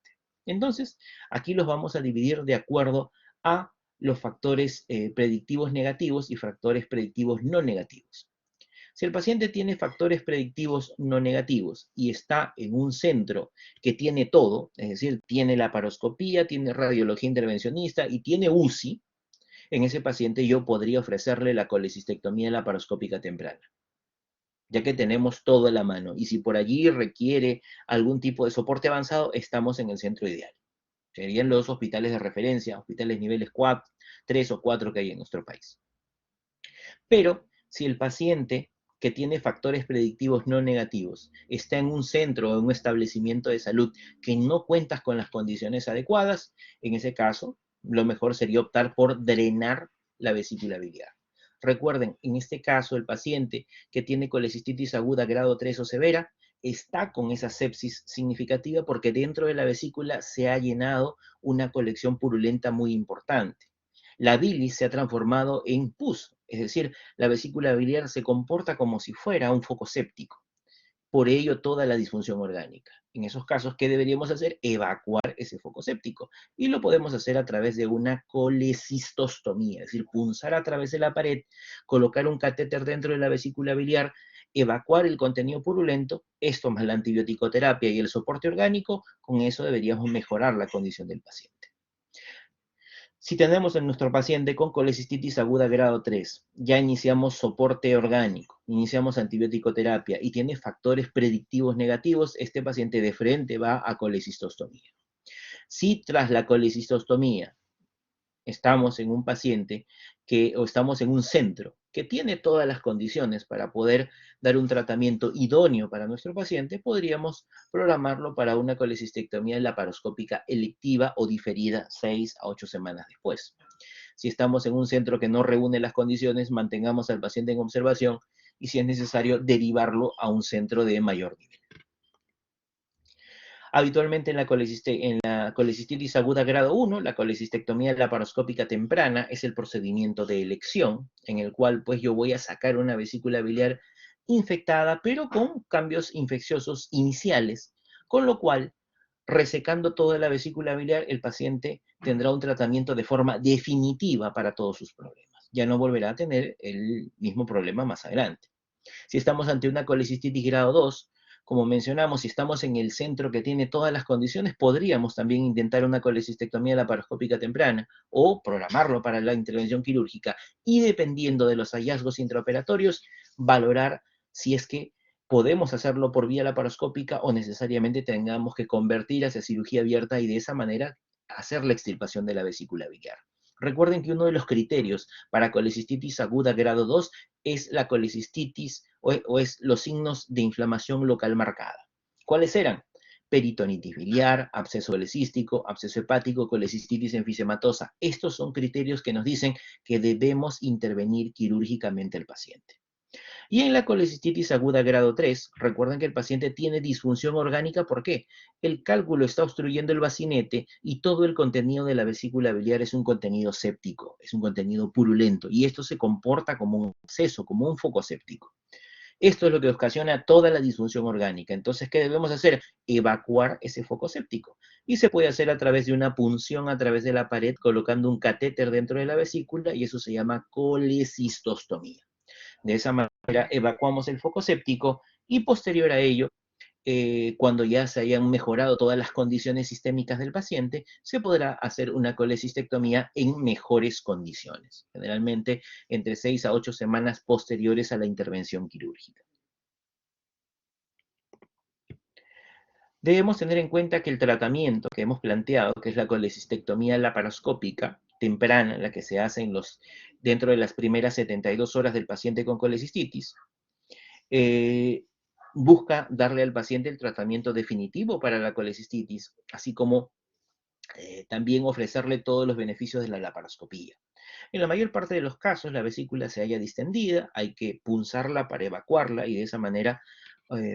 Entonces, aquí los vamos a dividir de acuerdo a los factores predictivos negativos y factores predictivos no negativos. Si el paciente tiene factores predictivos no negativos y está en un centro que tiene todo, es decir, tiene laparoscopía, tiene radiología intervencionista y tiene UCI, en ese paciente yo podría ofrecerle la colecistectomía laparoscópica temprana, ya que tenemos todo a la mano. Y si por allí requiere algún tipo de soporte avanzado, estamos en el centro ideal. Serían los hospitales de referencia, hospitales niveles 4, 3 o 4 que hay en nuestro país. Pero si el paciente que tiene factores predictivos no negativos está en un centro o en un establecimiento de salud que no cuentas con las condiciones adecuadas, en ese caso, lo mejor sería optar por drenar la vesícula biliar. Recuerden, en este caso, el paciente que tiene colecistitis aguda grado 3 o severa está con esa sepsis significativa porque dentro de la vesícula se ha llenado una colección purulenta muy importante. La bilis se ha transformado en pus, es decir, la vesícula biliar se comporta como si fuera un foco séptico. Por ello, toda la disfunción orgánica. En esos casos, ¿qué deberíamos hacer? Evacuar ese foco séptico. Y lo podemos hacer a través de una colecistostomía, es decir, punzar a través de la pared, colocar un catéter dentro de la vesícula biliar, evacuar el contenido purulento, esto más la antibiótico-terapia y el soporte orgánico, con eso deberíamos mejorar la condición del paciente. Si tenemos en nuestro paciente con colecistitis aguda grado 3, ya iniciamos soporte orgánico, iniciamos antibiótico terapia y tiene factores predictivos negativos, este paciente de frente va a colecistostomía. Si tras la colecistostomía estamos en un paciente o estamos en un centro que tiene todas las condiciones para poder dar un tratamiento idóneo para nuestro paciente, podríamos programarlo para una colecistectomía laparoscópica electiva o diferida 6 a 8 semanas después. Si estamos en un centro que no reúne las condiciones, mantengamos al paciente en observación y si es necesario, derivarlo a un centro de mayor nivel. Habitualmente en la colecistitis aguda grado 1, la colecistectomía laparoscópica temprana es el procedimiento de elección, en el cual pues yo voy a sacar una vesícula biliar infectada, pero con cambios infecciosos iniciales, con lo cual, resecando toda la vesícula biliar, el paciente tendrá un tratamiento de forma definitiva para todos sus problemas. Ya no volverá a tener el mismo problema más adelante. Si estamos ante una colecistitis grado 2, como mencionamos, si estamos en el centro que tiene todas las condiciones, podríamos también intentar una colecistectomía laparoscópica temprana o programarlo para la intervención quirúrgica y dependiendo de los hallazgos intraoperatorios, valorar si es que podemos hacerlo por vía laparoscópica o necesariamente tengamos que convertir hacia cirugía abierta y de esa manera hacer la extirpación de la vesícula biliar. Recuerden que uno de los criterios para colecistitis aguda grado 2 es la colecistitis o es los signos de inflamación local marcada. ¿Cuáles eran? Peritonitis biliar, absceso colecístico, absceso hepático, colecistitis enfisematosa. Estos son criterios que nos dicen que debemos intervenir quirúrgicamente al paciente. Y en la colecistitis aguda grado 3, recuerden que el paciente tiene disfunción orgánica. ¿Por qué? El cálculo está obstruyendo el bacinete y todo el contenido de la vesícula biliar es un contenido séptico, es un contenido purulento y esto se comporta como un absceso, como un foco séptico. Esto es lo que ocasiona toda la disfunción orgánica. Entonces, ¿qué debemos hacer? Evacuar ese foco séptico. Y se puede hacer a través de una punción a través de la pared colocando un catéter dentro de la vesícula y eso se llama colecistostomía. De esa manera evacuamos el foco séptico y posterior a ello, cuando ya se hayan mejorado todas las condiciones sistémicas del paciente, se podrá hacer una colecistectomía en mejores condiciones, generalmente entre 6 a 8 semanas posteriores a la intervención quirúrgica. Debemos tener en cuenta que el tratamiento que hemos planteado, que es la colecistectomía laparoscópica temprana, la que se hace dentro de las primeras 72 horas del paciente con colecistitis, busca darle al paciente el tratamiento definitivo para la colecistitis, así como también ofrecerle todos los beneficios de la laparoscopía. En la mayor parte de los casos, la vesícula se halla distendida, hay que punzarla para evacuarla y de esa manera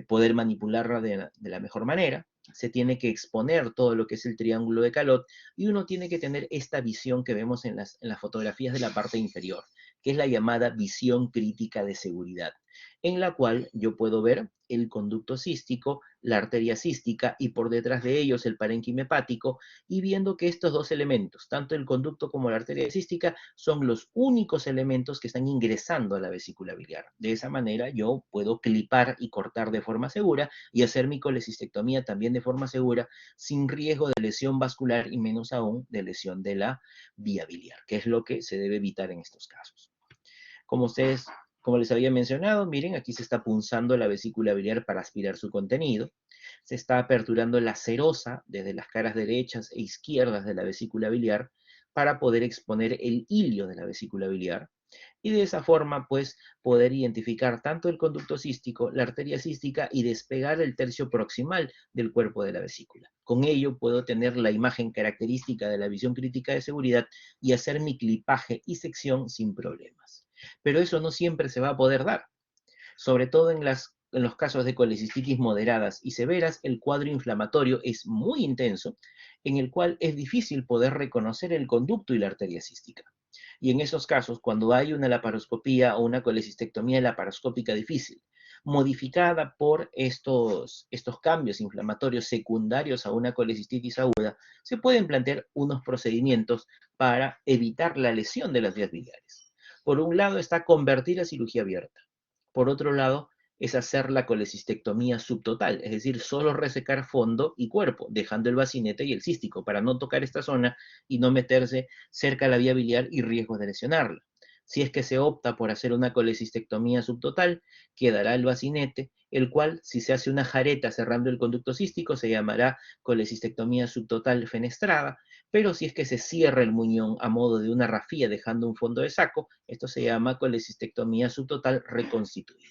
poder manipularla de la mejor manera. Se tiene que exponer todo lo que es el triángulo de Calot y uno tiene que tener esta visión que vemos en las fotografías de la parte inferior, que es la llamada visión crítica de seguridad, en la cual yo puedo ver el conducto cístico, la arteria cística y por detrás de ellos el parénquima hepático, y viendo que estos dos elementos, tanto el conducto como la arteria cística, son los únicos elementos que están ingresando a la vesícula biliar. De esa manera yo puedo clipar y cortar de forma segura y hacer mi colecistectomía también de forma segura, sin riesgo de lesión vascular y menos aún de lesión de la vía biliar, que es lo que se debe evitar en estos casos. Como les había mencionado, miren, aquí se está punzando la vesícula biliar para aspirar su contenido. Se está aperturando la serosa desde las caras derechas e izquierdas de la vesícula biliar para poder exponer el hilio de la vesícula biliar. y de esa forma pues poder identificar tanto el conducto cístico, la arteria cística y despegar el tercio proximal del cuerpo de la vesícula. Con ello puedo tener la imagen característica de la visión crítica de seguridad y hacer mi clipaje y sección sin problemas. Pero eso no siempre se va a poder dar. Sobre todo en los casos de colecistitis moderadas y severas, el cuadro inflamatorio es muy intenso, en el cual es difícil poder reconocer el conducto y la arteria cística. Y en esos casos, cuando hay una laparoscopía o una colecistectomía laparoscópica difícil, modificada por estos cambios inflamatorios secundarios a una colecistitis aguda, se pueden plantear unos procedimientos para evitar la lesión de las vías biliares. Por un lado está convertir a cirugía abierta. Por otro lado, es hacer la colecistectomía subtotal, es decir, solo resecar fondo y cuerpo, dejando el bacinete y el cístico para no tocar esta zona y no meterse cerca de la vía biliar y riesgos de lesionarla. Si es que se opta por hacer una colecistectomía subtotal, quedará el bacinete, el cual, si se hace una jareta cerrando el conducto cístico, se llamará colecistectomía subtotal fenestrada, pero si es que se cierra el muñón a modo de una rafía dejando un fondo de saco, esto se llama colecistectomía subtotal reconstituida.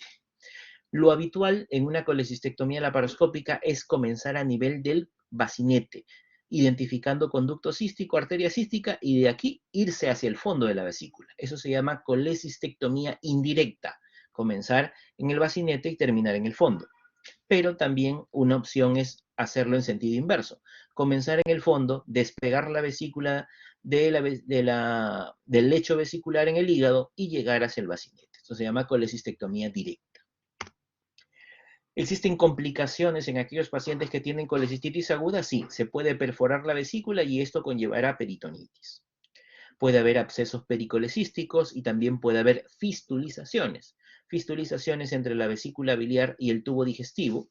Lo habitual en una colecistectomía laparoscópica es comenzar a nivel del bacinete, identificando conducto cístico, arteria cística, y de aquí irse hacia el fondo de la vesícula. Eso se llama colecistectomía indirecta, comenzar en el bacinete y terminar en el fondo. Pero también una opción es hacerlo en sentido inverso, comenzar en el fondo, despegar la vesícula del lecho vesicular en el hígado y llegar hacia el bacinete. Esto se llama colecistectomía directa. ¿Existen complicaciones en aquellos pacientes que tienen colecistitis aguda? Sí, se puede perforar la vesícula y esto conllevará peritonitis. Puede haber abscesos pericolecísticos y también puede haber fistulizaciones. Fistulizaciones entre la vesícula biliar y el tubo digestivo,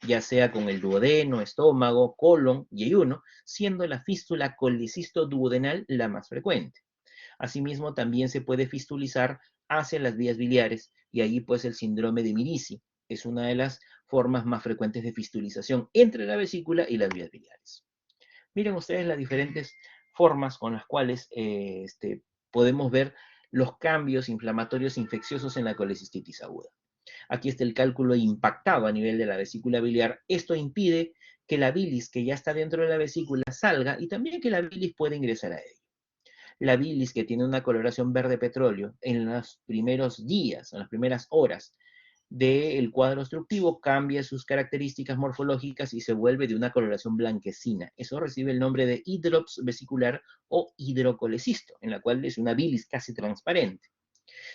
ya sea con el duodeno, estómago, colon y ayuno, siendo la fístula colecisto-duodenal la más frecuente. Asimismo, también se puede fistulizar hacia las vías biliares y allí pues el síndrome de Mirici es una de las formas más frecuentes de fistulización entre la vesícula y las vías biliares. Miren ustedes las diferentes formas con las cuales podemos ver los cambios inflamatorios infecciosos en la colecistitis aguda. Aquí está el cálculo impactado a nivel de la vesícula biliar. Esto impide que la bilis que ya está dentro de la vesícula salga y también que la bilis pueda ingresar a ella. La bilis, que tiene una coloración verde petróleo, en los primeros días, en las primeras horas del cuadro obstructivo, cambia sus características morfológicas y se vuelve de una coloración blanquecina. Eso recibe el nombre de hidrops vesicular o hidrocolecisto, en la cual es una bilis casi transparente.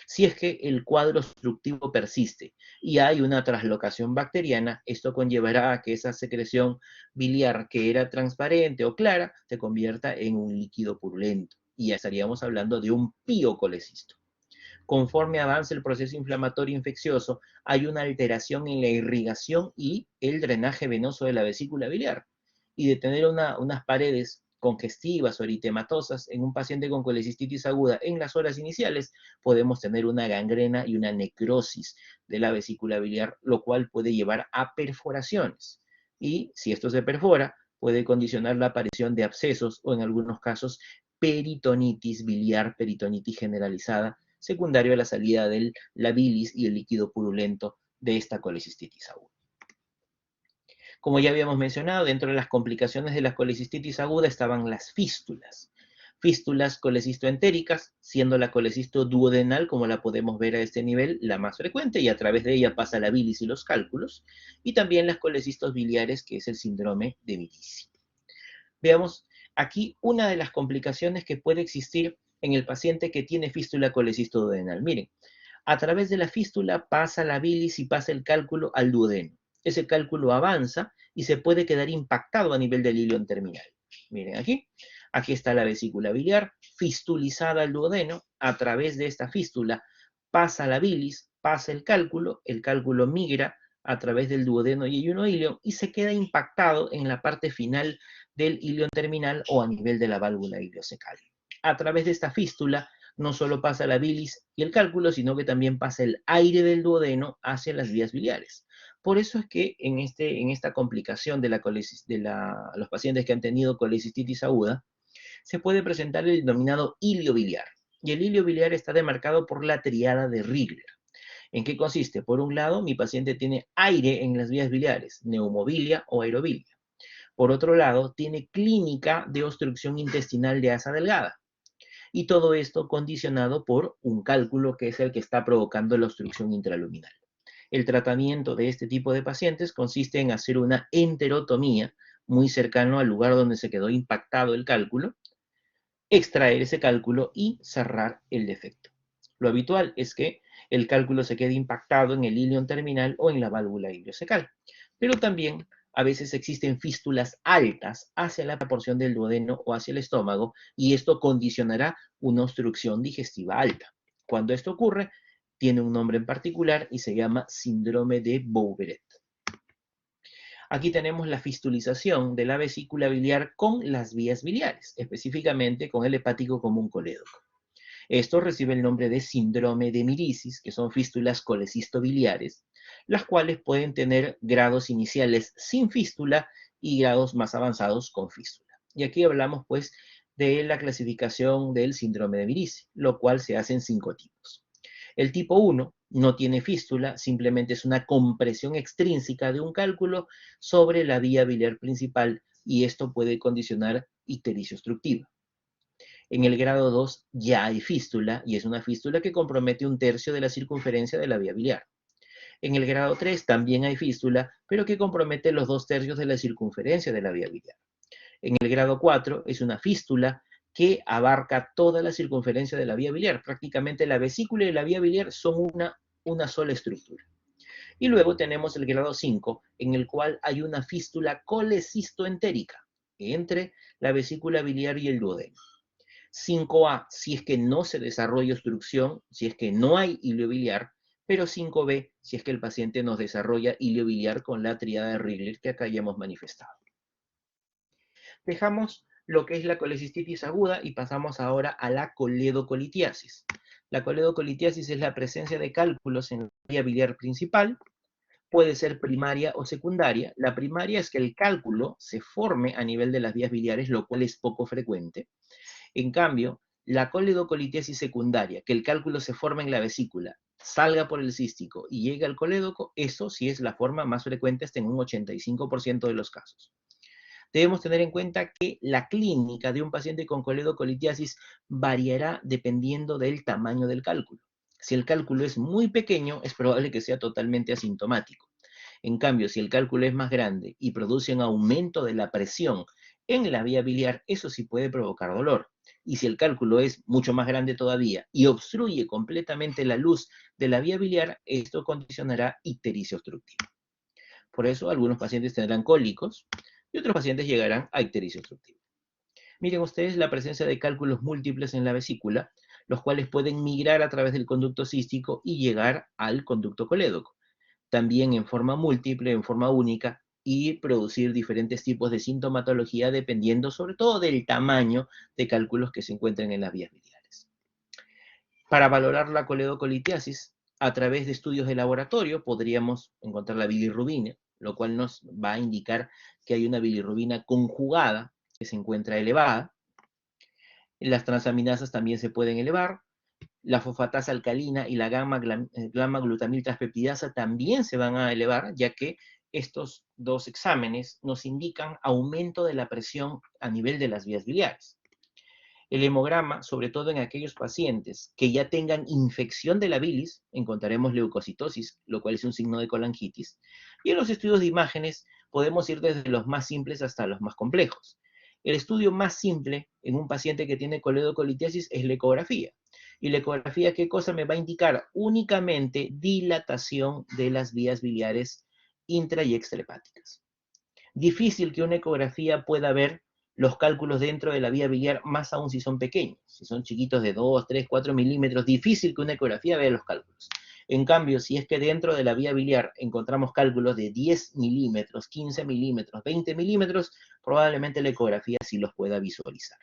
Si es que el cuadro obstructivo persiste y hay una traslocación bacteriana, esto conllevará a que esa secreción biliar que era transparente o clara se convierta en un líquido purulento y ya estaríamos hablando de un piocolecisto. Conforme avanza el proceso inflamatorio infeccioso, hay una alteración en la irrigación y el drenaje venoso de la vesícula biliar. Y de tener unas paredes congestivas o eritematosas en un paciente con colecistitis aguda en las horas iniciales, podemos tener una gangrena y una necrosis de la vesícula biliar, lo cual puede llevar a perforaciones. Y si esto se perfora, puede condicionar la aparición de abscesos o en algunos casos peritonitis biliar, peritonitis generalizada, secundario a la salida de la bilis y el líquido purulento de esta colecistitis aguda. Como ya habíamos mencionado, dentro de las complicaciones de la colecistitis aguda estaban las fístulas. Fístulas colecistoentéricas, siendo la colecisto-duodenal, como la podemos ver a este nivel, la más frecuente, y a través de ella pasa la bilis y los cálculos, y también las colecistos biliares, que es el síndrome de Mirici. Veamos aquí una de las complicaciones que puede existir en el paciente que tiene fístula colecisto-duodenal. Miren, a través de la fístula pasa la bilis y pasa el cálculo al duodeno. Ese cálculo avanza y se puede quedar impactado a nivel del ilion terminal. Miren aquí está la vesícula biliar, fistulizada al duodeno. A través de esta fístula pasa la bilis, pasa el cálculo migra a través del duodeno y ayuno ilio y se queda impactado en la parte final del ilion terminal o a nivel de la válvula iliocecal. A través de esta fístula no solo pasa la bilis y el cálculo, sino que también pasa el aire del duodeno hacia las vías biliares. Por eso es que en esta complicación de los pacientes que han tenido colecistitis aguda, se puede presentar el denominado ilio biliar. y el hilio biliar está demarcado por la triada de Rigler. ¿En qué consiste? Por un lado, mi paciente tiene aire en las vías biliares, neumobilia o aerobilia. Por otro lado, tiene clínica de obstrucción intestinal de asa delgada. Y todo esto condicionado por un cálculo que es el que está provocando la obstrucción intraluminal. El tratamiento de este tipo de pacientes consiste en hacer una enterotomía muy cercano al lugar donde se quedó impactado el cálculo, extraer ese cálculo y cerrar el defecto. Lo habitual es que el cálculo se quede impactado en el ilion terminal o en la válvula iliocecal, pero también a veces existen fístulas altas hacia la porción del duodeno o hacia el estómago y esto condicionará una obstrucción digestiva alta. Cuando esto ocurre, tiene un nombre en particular y se llama síndrome de Bouveret. Aquí tenemos la fistulización de la vesícula biliar con las vías biliares, específicamente con el hepático común colédoco. Esto recibe el nombre de síndrome de Mirisis, que son fístulas colecistobiliares, las cuales pueden tener grados iniciales sin fístula y grados más avanzados con fístula. Y aquí hablamos pues de la clasificación del síndrome de Mirisis, lo cual se hace en 5 tipos. El tipo 1 no tiene fístula, simplemente es una compresión extrínseca de un cálculo sobre la vía biliar principal y esto puede condicionar ictericia obstructiva. En el grado 2 ya hay fístula y es una fístula que compromete 1/3 de la circunferencia de la vía biliar. En el grado 3 también hay fístula, pero que compromete los 2/3 de la circunferencia de la vía biliar. En el grado 4 es una fístula que abarca toda la circunferencia de la vía biliar. Prácticamente la vesícula y la vía biliar son una sola estructura. Y luego tenemos el grado 5, en el cual hay una fístula colecistoentérica entre la vesícula biliar y el duodeno. 5A, si es que no se desarrolla obstrucción, si es que no hay hilio biliar, pero 5B, si es que el paciente nos desarrolla hilio biliar con la triada de Rigler que acá ya hemos manifestado. Dejamos lo que es la colecistitis aguda y pasamos ahora a la coledocolitiasis. La coledocolitiasis es la presencia de cálculos en la vía biliar principal, puede ser primaria o secundaria. La primaria es que el cálculo se forme a nivel de las vías biliares, lo cual es poco frecuente. En cambio, la coledocolitiasis secundaria, que el cálculo se forma en la vesícula, salga por el cístico y llegue al colédoco, eso sí es la forma más frecuente hasta en un 85% de los casos. Debemos tener en cuenta que la clínica de un paciente con coledocolitiasis variará dependiendo del tamaño del cálculo. Si el cálculo es muy pequeño, es probable que sea totalmente asintomático. En cambio, si el cálculo es más grande y produce un aumento de la presión en la vía biliar, eso sí puede provocar dolor. Y si el cálculo es mucho más grande todavía y obstruye completamente la luz de la vía biliar, esto condicionará ictericia obstructiva. Por eso, algunos pacientes tendrán cólicos y otros pacientes llegarán a ictericia obstructiva. Miren ustedes la presencia de cálculos múltiples en la vesícula, los cuales pueden migrar a través del conducto cístico y llegar al conducto colédoco. También en forma múltiple, en forma única, y producir diferentes tipos de sintomatología dependiendo sobre todo del tamaño de cálculos que se encuentren en las vías biliares. Para valorar la coledocolitiasis, a través de estudios de laboratorio podríamos encontrar la bilirrubina, lo cual nos va a indicar que hay una bilirrubina conjugada que se encuentra elevada. Las transaminasas también se pueden elevar. La fosfatasa alcalina y la gamma-glutamil transpeptidasa también se van a elevar, ya que estos dos exámenes nos indican aumento de la presión a nivel de las vías biliares. El hemograma, sobre todo en aquellos pacientes que ya tengan infección de la bilis, encontraremos leucocitosis, lo cual es un signo de colangitis. Y en los estudios de imágenes podemos ir desde los más simples hasta los más complejos. El estudio más simple en un paciente que tiene coledocolitiasis es la ecografía. Y la ecografía, ¿qué cosa me va a indicar? Únicamente dilatación de las vías biliares intra y extrahepáticas. Difícil que una ecografía pueda ver los cálculos dentro de la vía biliar, más aún si son pequeños. Si son chiquitos de 2, 3, 4 milímetros, difícil que una ecografía vea los cálculos. En cambio, si es que dentro de la vía biliar encontramos cálculos de 10 milímetros, 15 milímetros, 20 milímetros, probablemente la ecografía sí los pueda visualizar.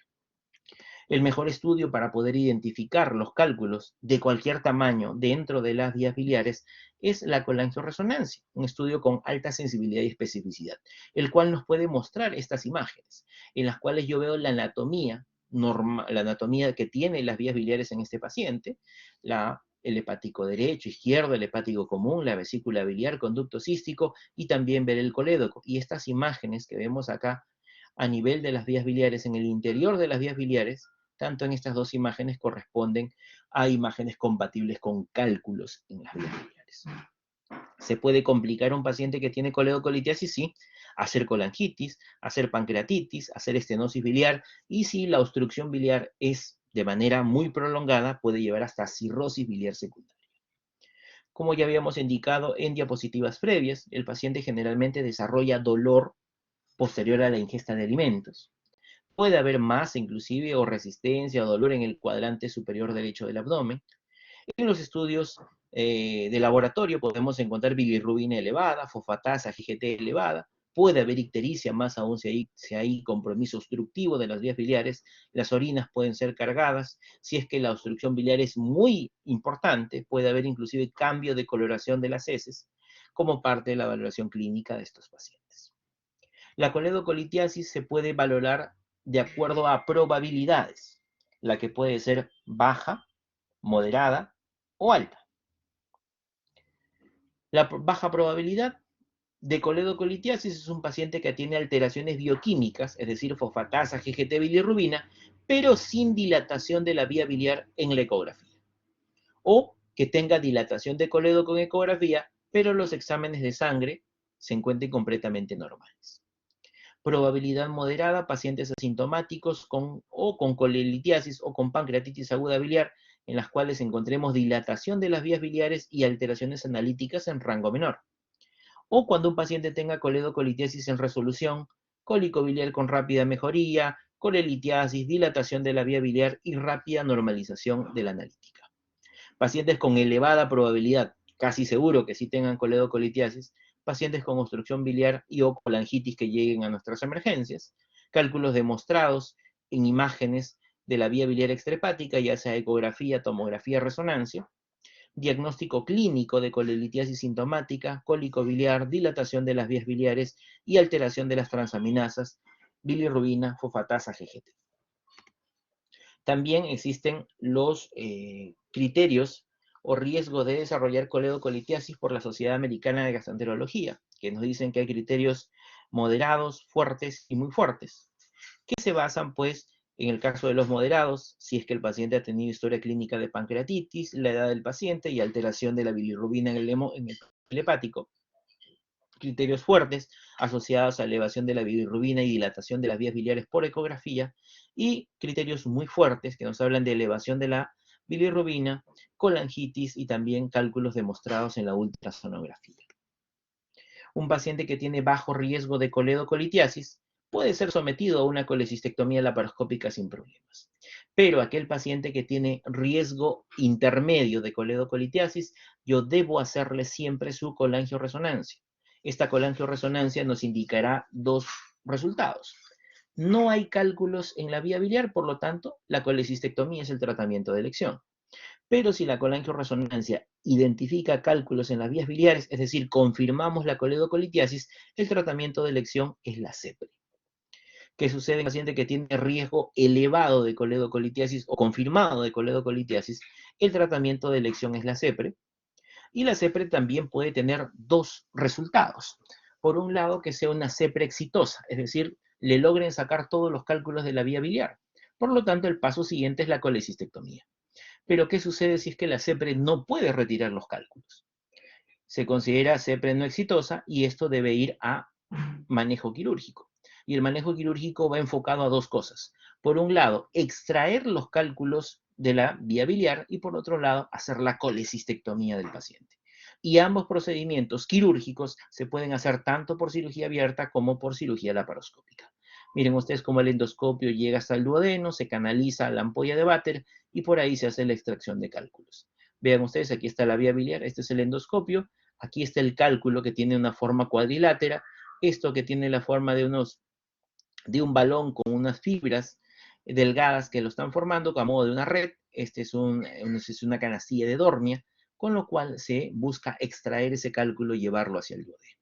El mejor estudio para poder identificar los cálculos de cualquier tamaño dentro de las vías biliares es la colangioresonancia, un estudio con alta sensibilidad y especificidad, el cual nos puede mostrar estas imágenes, en las cuales yo veo la anatomía la anatomía que tiene las vías biliares en este paciente, el hepático derecho, izquierdo, el hepático común, la vesícula biliar, conducto cístico y también ver el colédoco. Y estas imágenes que vemos acá a nivel de las vías biliares, en el interior de las vías biliares, tanto en estas dos imágenes corresponden a imágenes compatibles con cálculos en las vías biliares. ¿Se puede complicar un paciente que tiene coledocolitiasis? Sí, hacer colangitis, hacer pancreatitis, hacer estenosis biliar, y si la obstrucción biliar es de manera muy prolongada, puede llevar hasta cirrosis biliar secundaria. Como ya habíamos indicado en diapositivas previas, el paciente generalmente desarrolla dolor posterior a la ingesta de alimentos. Puede haber masa inclusive o resistencia o dolor en el cuadrante superior derecho del abdomen. En los estudios de laboratorio podemos encontrar bilirrubina elevada, fosfatasa, GGT elevada, puede haber ictericia, más aún si hay compromiso obstructivo de las vías biliares, las orinas pueden ser cargadas, si es que la obstrucción biliar es muy importante, puede haber inclusive cambio de coloración de las heces, como parte de la valoración clínica de estos pacientes. La coledocolitiasis se puede valorar de acuerdo a probabilidades, la que puede ser baja, moderada o alta. La baja probabilidad de coledocolitiasis es un paciente que tiene alteraciones bioquímicas, es decir, fosfatasa, GGT, bilirrubina, pero sin dilatación de la vía biliar en la ecografía. O que tenga dilatación de coledo con ecografía, pero los exámenes de sangre se encuentren completamente normales. Probabilidad moderada, pacientes asintomáticos con colelitiasis o con pancreatitis aguda biliar, en las cuales encontremos dilatación de las vías biliares y alteraciones analíticas en rango menor. O cuando un paciente tenga coledocolitiasis en resolución, cólico biliar con rápida mejoría, colelitiasis, dilatación de la vía biliar y rápida normalización de la analítica. Pacientes con elevada probabilidad, casi seguro que sí tengan coledocolitiasis, pacientes con obstrucción biliar y o colangitis que lleguen a nuestras emergencias, cálculos demostrados en imágenes de la vía biliar extrahepática, ya sea ecografía, tomografía, resonancia, diagnóstico clínico de colelitiasis sintomática, cólico biliar, dilatación de las vías biliares y alteración de las transaminasas, bilirrubina, fosfatasa, GGT. También existen los criterios o riesgo de desarrollar coledocolitiasis por la Sociedad Americana de Gastroenterología, que nos dicen que hay criterios moderados, fuertes y muy fuertes, que se basan, pues, en el caso de los moderados, si es que el paciente ha tenido historia clínica de pancreatitis, la edad del paciente y alteración de la bilirrubina en el hepático. Criterios fuertes asociados a elevación de la bilirrubina y dilatación de las vías biliares por ecografía, y criterios muy fuertes que nos hablan de elevación de la bilirrubina, colangitis y también cálculos demostrados en la ultrasonografía. Un paciente que tiene bajo riesgo de coledocolitiasis puede ser sometido a una colecistectomía laparoscópica sin problemas. Pero aquel paciente que tiene riesgo intermedio de coledocolitiasis, yo debo hacerle siempre su colangioresonancia. Esta colangioresonancia nos indicará dos resultados. No hay cálculos en la vía biliar, por lo tanto, la colecistectomía es el tratamiento de elección. Pero si la colangioresonancia identifica cálculos en las vías biliares, es decir, confirmamos la coledocolitiasis, el tratamiento de elección es la CEPRE. ¿Qué sucede en el paciente que tiene riesgo elevado de coledocolitiasis o confirmado de coledocolitiasis? El tratamiento de elección es la CEPRE. Y la CEPRE también puede tener dos resultados. Por un lado, que sea una CEPRE exitosa, es decir, le logren sacar todos los cálculos de la vía biliar. Por lo tanto, el paso siguiente es la colecistectomía. Pero, ¿qué sucede si es que la CEPRE no puede retirar los cálculos? Se considera CEPRE no exitosa y esto debe ir a manejo quirúrgico. Y el manejo quirúrgico va enfocado a dos cosas. Por un lado, extraer los cálculos de la vía biliar y por otro lado, hacer la colecistectomía del paciente. Y ambos procedimientos quirúrgicos se pueden hacer tanto por cirugía abierta como por cirugía laparoscópica. Miren ustedes cómo el endoscopio llega hasta el duodeno, se canaliza a la ampolla de Vater y por ahí se hace la extracción de cálculos. Vean ustedes, aquí está la vía biliar, este es el endoscopio, aquí está el cálculo que tiene una forma cuadrilátera, esto que tiene la forma de un balón con unas fibras delgadas que lo están formando a modo de una red. Este es una canastilla de Dormia, con lo cual se busca extraer ese cálculo y llevarlo hacia el duodeno.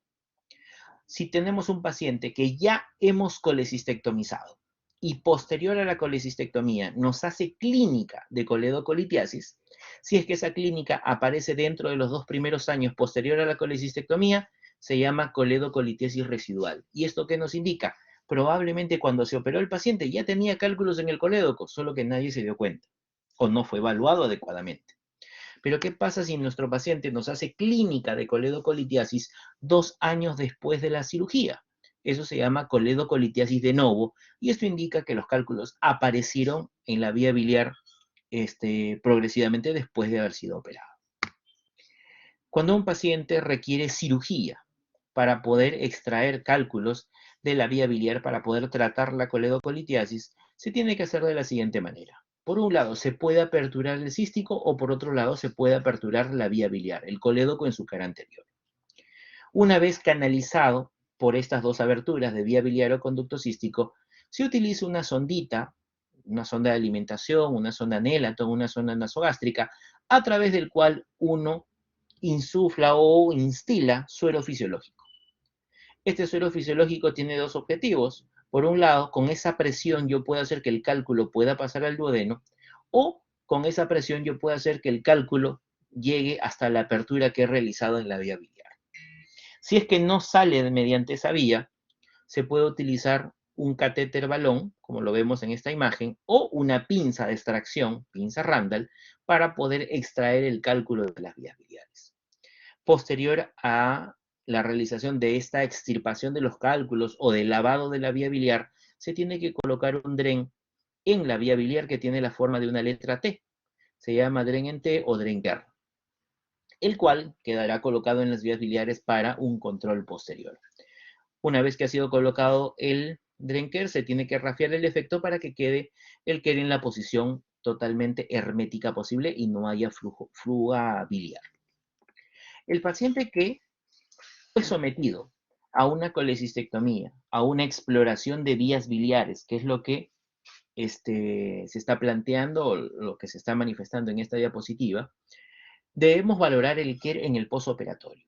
Si tenemos un paciente que ya hemos colecistectomizado, y posterior a la colecistectomía nos hace clínica de coledocolitiasis, si es que esa clínica aparece dentro de los 2 primeros años posterior a la colecistectomía, se llama coledocolitiasis residual. ¿Y esto qué nos indica? Probablemente cuando se operó el paciente ya tenía cálculos en el colédoco, solo que nadie se dio cuenta o no fue evaluado adecuadamente. Pero ¿qué pasa si nuestro paciente nos hace clínica de coledocolitiasis 2 años después de la cirugía? Eso se llama coledocolitiasis de novo, y esto indica que los cálculos aparecieron en la vía biliar progresivamente después de haber sido operado. Cuando un paciente requiere cirugía para poder extraer cálculos de la vía biliar para poder tratar la coledocolitiasis, se tiene que hacer de la siguiente manera. Por un lado, se puede aperturar el cístico o por otro lado, se puede aperturar la vía biliar, el colédoco en su cara anterior. Una vez canalizado por estas dos aberturas de vía biliar o conducto cístico, se utiliza una sondita, una sonda de alimentación, una sonda Nelaton, una sonda nasogástrica, a través del cual uno insufla o instila suero fisiológico. Este suero fisiológico tiene dos objetivos. Por un lado, con esa presión yo puedo hacer que el cálculo pueda pasar al duodeno, o con esa presión yo puedo hacer que el cálculo llegue hasta la apertura que he realizado en la vía biliar. Si es que no sale mediante esa vía, se puede utilizar un catéter balón, como lo vemos en esta imagen, o una pinza de extracción, pinza Randall, para poder extraer el cálculo de las vías biliares. Posterior a la realización de esta extirpación de los cálculos o del lavado de la vía biliar, se tiene que colocar un dren en la vía biliar que tiene la forma de una letra T. Se llama dren en T o drenker, el cual quedará colocado en las vías biliares para un control posterior. Una vez que ha sido colocado el drenker, se tiene que rafiar el efecto para que quede el KER en la posición totalmente hermética posible y no haya fuga biliar. El paciente que fue sometido a una colecistectomía, a una exploración de vías biliares, que es lo que se está planteando o lo que se está manifestando en esta diapositiva, debemos valorar el KER en el posoperatorio.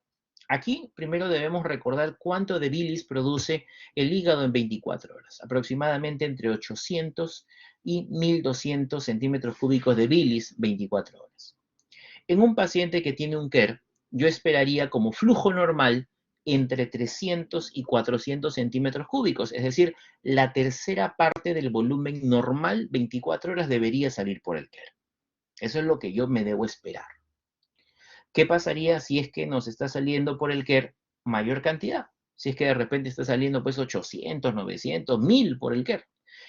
Aquí primero debemos recordar cuánto de bilis produce el hígado en 24 horas, aproximadamente entre 800 y 1200 centímetros cúbicos de bilis 24 horas. En un paciente que tiene un KER, yo esperaría como flujo normal entre 300 y 400 centímetros cúbicos, es decir, la tercera parte del volumen normal 24 horas debería salir por el KER. Eso es lo que yo me debo esperar. ¿Qué pasaría si es que nos está saliendo por el KER mayor cantidad? Si es que de repente está saliendo pues 800, 900, 1000 por el KER.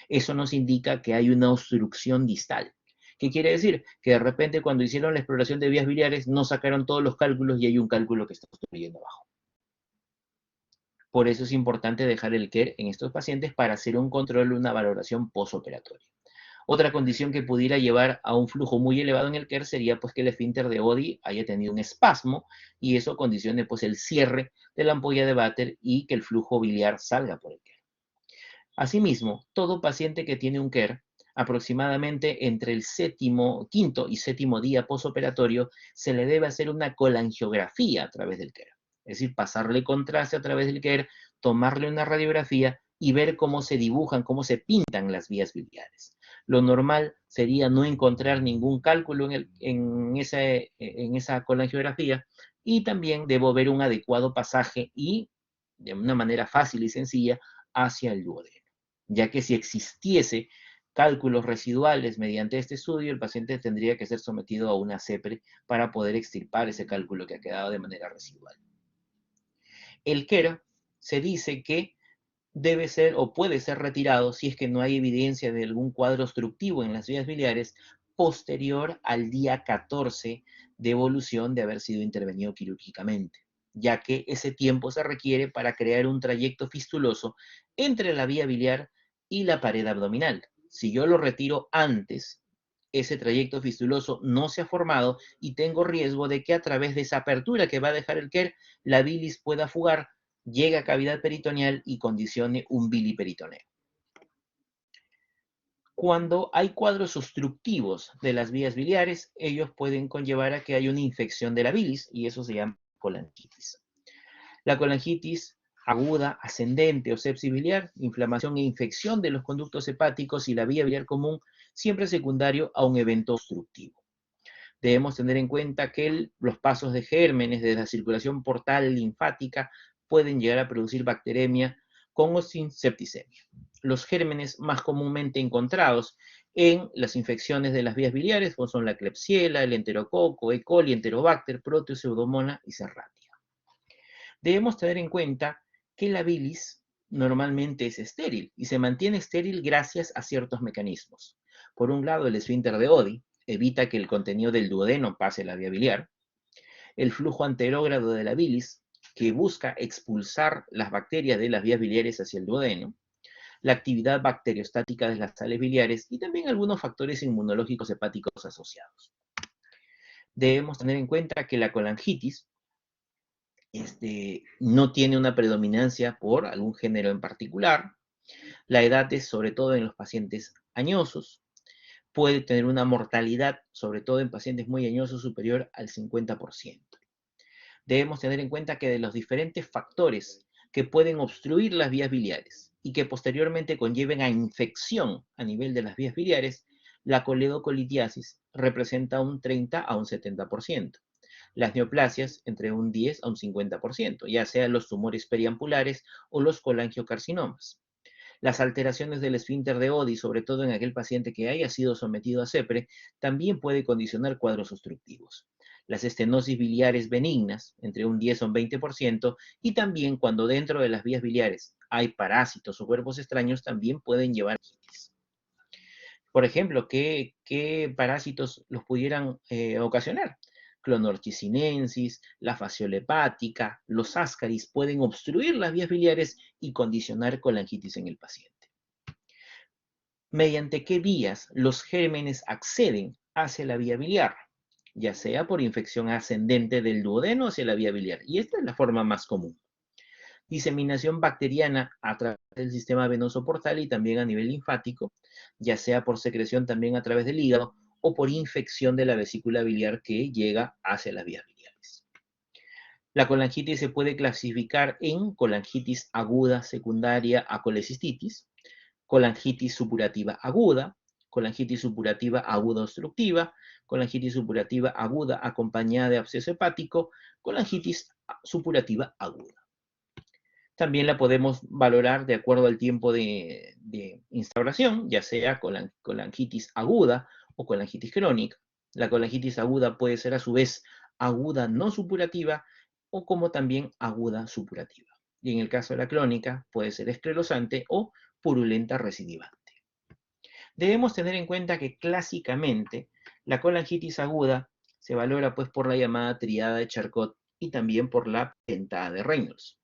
Eso nos indica que hay una obstrucción distal. ¿Qué quiere decir? Que de repente cuando hicieron la exploración de vías biliares no sacaron todos los cálculos y hay un cálculo que está obstruyendo abajo. Por eso es importante dejar el KER en estos pacientes para hacer un control, una valoración posoperatoria. Otra condición que pudiera llevar a un flujo muy elevado en el KER sería pues que el esfínter de Oddi haya tenido un espasmo y eso condicione pues el cierre de la ampolla de Vater y que el flujo biliar salga por el KER. Asimismo, todo paciente que tiene un KER, aproximadamente entre el quinto y séptimo día posoperatorio, se le debe hacer una colangiografía a través del KER. Es decir, pasarle contraste a través del KER, tomarle una radiografía y ver cómo se dibujan, cómo se pintan las vías biliares. Lo normal sería no encontrar ningún cálculo en esa colangiografía y también debo ver un adecuado pasaje y de una manera fácil y sencilla hacia el duodeno, ya que si existiese cálculos residuales mediante este estudio, el paciente tendría que ser sometido a una CEPRE para poder extirpar ese cálculo que ha quedado de manera residual. El KER se dice que debe ser o puede ser retirado si es que no hay evidencia de algún cuadro obstructivo en las vías biliares posterior al día 14 de evolución de haber sido intervenido quirúrgicamente, ya que ese tiempo se requiere para crear un trayecto fistuloso entre la vía biliar y la pared abdominal. Si yo lo retiro antes, ese trayecto fistuloso no se ha formado y tengo riesgo de que a través de esa apertura que va a dejar el KER, la bilis pueda fugar, llegue a cavidad peritoneal y condicione un biliperitoneo. Cuando hay cuadros obstructivos de las vías biliares, ellos pueden conllevar a que haya una infección de la bilis y eso se llama colangitis. La colangitis aguda, ascendente o sepsis biliar, inflamación e infección de los conductos hepáticos y la vía biliar común, siempre secundario a un evento obstructivo. Debemos tener en cuenta que los pasos de gérmenes de la circulación portal linfática pueden llegar a producir bacteremia con o sin septicemia. Los gérmenes más comúnmente encontrados en las infecciones de las vías biliares pues son la Klebsiella, el enterococo, E. coli, enterobacter, proteo, pseudomonas y serratia. Debemos tener en cuenta que la bilis normalmente es estéril y se mantiene estéril gracias a ciertos mecanismos. Por un lado, el esfínter de Oddi evita que el contenido del duodeno pase a la vía biliar. El flujo anterógrado de la bilis, que busca expulsar las bacterias de las vías biliares hacia el duodeno. La actividad bacteriostática de las sales biliares y también algunos factores inmunológicos hepáticos asociados. Debemos tener en cuenta que la colangitis no tiene una predominancia por algún género en particular. La edad es sobre todo en los pacientes añosos. Puede tener una mortalidad, sobre todo en pacientes muy añosos, superior al 50%. Debemos tener en cuenta que de los diferentes factores que pueden obstruir las vías biliares y que posteriormente conlleven a infección a nivel de las vías biliares, la coledocolitiasis representa un 30 a un 70%. Las neoplasias entre un 10 a un 50%, ya sean los tumores periampulares o los colangiocarcinomas. Las alteraciones del esfínter de Oddi, sobre todo en aquel paciente que haya sido sometido a CEPRE, también puede condicionar cuadros obstructivos. Las estenosis biliares benignas, entre un 10 a un 20%, y también cuando dentro de las vías biliares hay parásitos o cuerpos extraños, también pueden llevar a quitis. Por ejemplo, ¿qué parásitos los pudieran ocasionar? Clonorchisinensis, la fasciola hepática, los ascaris pueden obstruir las vías biliares y condicionar colangitis en el paciente. ¿Mediante qué vías los gérmenes acceden hacia la vía biliar? Ya sea por infección ascendente del duodeno hacia la vía biliar, y esta es la forma más común. Diseminación bacteriana a través del sistema venoso portal y también a nivel linfático, ya sea por secreción también a través del hígado o por infección de la vesícula biliar que llega hacia las vías biliares. La colangitis se puede clasificar en colangitis aguda secundaria a colecistitis, colangitis supurativa aguda, colangitis supurativa aguda obstructiva, colangitis supurativa aguda acompañada de absceso hepático, colangitis supurativa aguda. También la podemos valorar de acuerdo al tiempo de instauración, ya sea colangitis aguda o colangitis crónica. La colangitis aguda puede ser a su vez aguda no supurativa o como también aguda supurativa. Y en el caso de la crónica puede ser esclerosante o purulenta recidivante. Debemos tener en cuenta que clásicamente la colangitis aguda se valora pues por la llamada triada de Charcot y también por la pentada de Reynolds.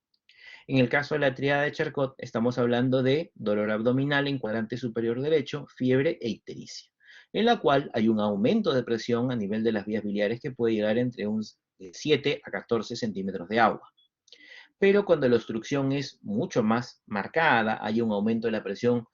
En el caso de la triada de Charcot, estamos hablando de dolor abdominal en cuadrante superior derecho, fiebre e ictericia, en la cual hay un aumento de presión a nivel de las vías biliares que puede llegar entre un 7 a 14 centímetros de agua. Pero cuando la obstrucción es mucho más marcada, hay un aumento de la presión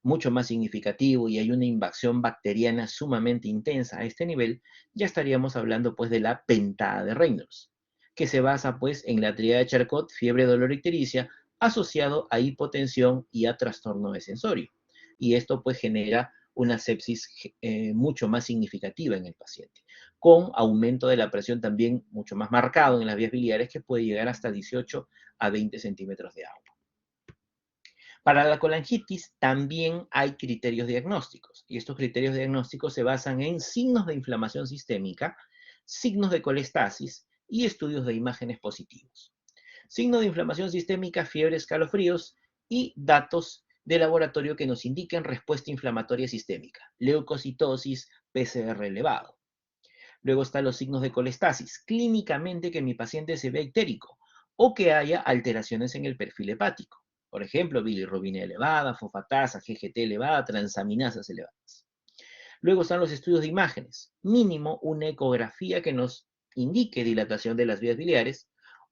mucho más significativo y hay una invasión bacteriana sumamente intensa a este nivel, ya estaríamos hablando pues de la pentada de Reynolds, que se basa pues en la triada de Charcot, fiebre, dolor, ictericia, asociado a hipotensión y a trastorno de sensorio. Y esto pues genera una sepsis mucho más significativa en el paciente, con aumento de la presión también mucho más marcado en las vías biliares que puede llegar hasta 18 a 20 centímetros de agua. Para la colangitis también hay criterios diagnósticos y estos criterios diagnósticos se basan en signos de inflamación sistémica, signos de colestasis y estudios de imágenes positivos. Signos de inflamación sistémica, fiebre, escalofríos y datos de laboratorio que nos indiquen respuesta inflamatoria sistémica, leucocitosis, PCR elevado. Luego están los signos de colestasis, clínicamente que mi paciente se vea ictérico o que haya alteraciones en el perfil hepático. Por ejemplo, bilirrubina elevada, fosfatasa, GGT elevada, transaminasas elevadas. Luego están los estudios de imágenes, mínimo una ecografía que nos indique dilatación de las vías biliares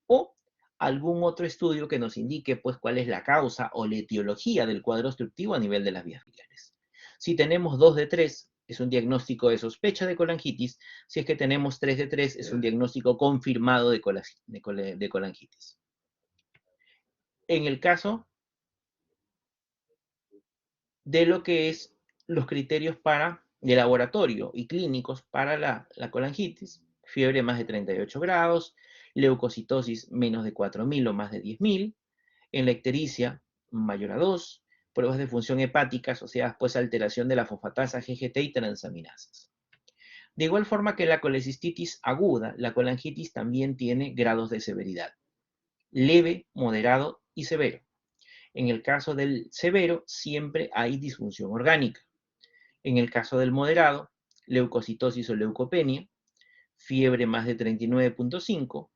o algún otro estudio que nos indique pues cuál es la causa o la etiología del cuadro obstructivo a nivel de las vías biliares. Si tenemos 2 de 3, es un diagnóstico de sospecha de colangitis. Si es que tenemos 3 de 3, es un diagnóstico confirmado de colangitis. en el caso de lo que es los criterios de laboratorio y clínicos para la colangitis: fiebre más de 38 grados, leucocitosis menos de 4.000 o más de 10.000, en la ictericia mayor a 2, pruebas de función hepática asociadas pues a alteración de la fosfatasa GGT y transaminasas. De igual forma que la colecistitis aguda, la colangitis también tiene grados de severidad: leve, moderado y severo. En el caso del severo, siempre hay disfunción orgánica. En el caso del moderado, leucocitosis o leucopenia, fiebre más de 39.5,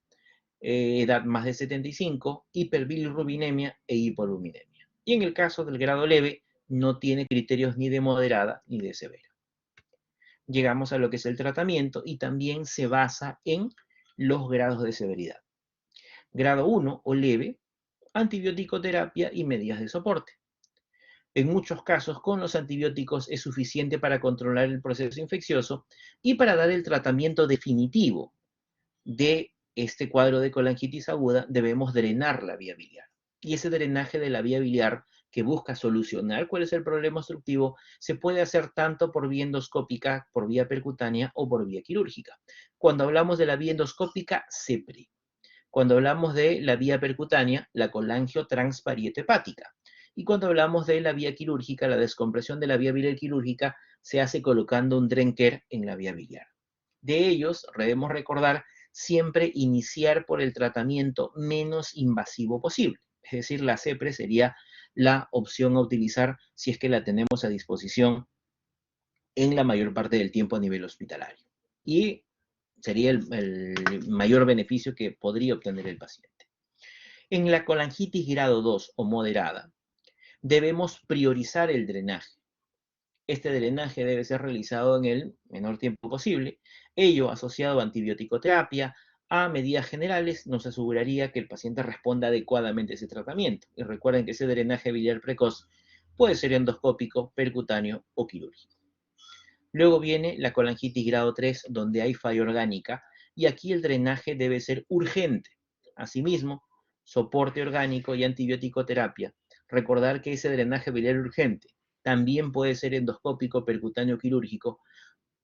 edad más de 75, hiperbilirrubinemia e hipoaluminemia. Y en el caso del grado leve, no tiene criterios ni de moderada ni de severa. Llegamos a lo que es el tratamiento y también se basa en los grados de severidad. Grado 1 o leve, antibiótico terapia y medidas de soporte. En muchos casos, con los antibióticos es suficiente para controlar el proceso infeccioso y para dar el tratamiento definitivo de este cuadro de colangitis aguda, debemos drenar la vía biliar. Y ese drenaje de la vía biliar, que busca solucionar cuál es el problema obstructivo, se puede hacer tanto por vía endoscópica, por vía percutánea o por vía quirúrgica. Cuando hablamos de la vía endoscópica, CEPRI. Cuando hablamos de la vía percutánea, la colangiotransparieto-hepática. Y cuando hablamos de la vía quirúrgica, la descompresión de la vía biliar quirúrgica se hace colocando un Drenker en la vía biliar. De ellos, debemos recordar siempre iniciar por el tratamiento menos invasivo posible. Es decir, la CEPRE sería la opción a utilizar si es que la tenemos a disposición en la mayor parte del tiempo a nivel hospitalario. Y sería el mayor beneficio que podría obtener el paciente. En la colangitis grado 2 o moderada, debemos priorizar el drenaje. Este drenaje debe ser realizado en el menor tiempo posible. Ello, asociado a antibiótico-terapia, a medidas generales, nos aseguraría que el paciente responda adecuadamente a ese tratamiento. Y recuerden que ese drenaje biliar precoz puede ser endoscópico, percutáneo o quirúrgico. Luego viene la colangitis grado 3, donde hay falla orgánica, y aquí el drenaje debe ser urgente. Asimismo, soporte orgánico y antibiótico terapia. Recordar que ese drenaje biliar urgente también puede ser endoscópico, percutáneo o quirúrgico.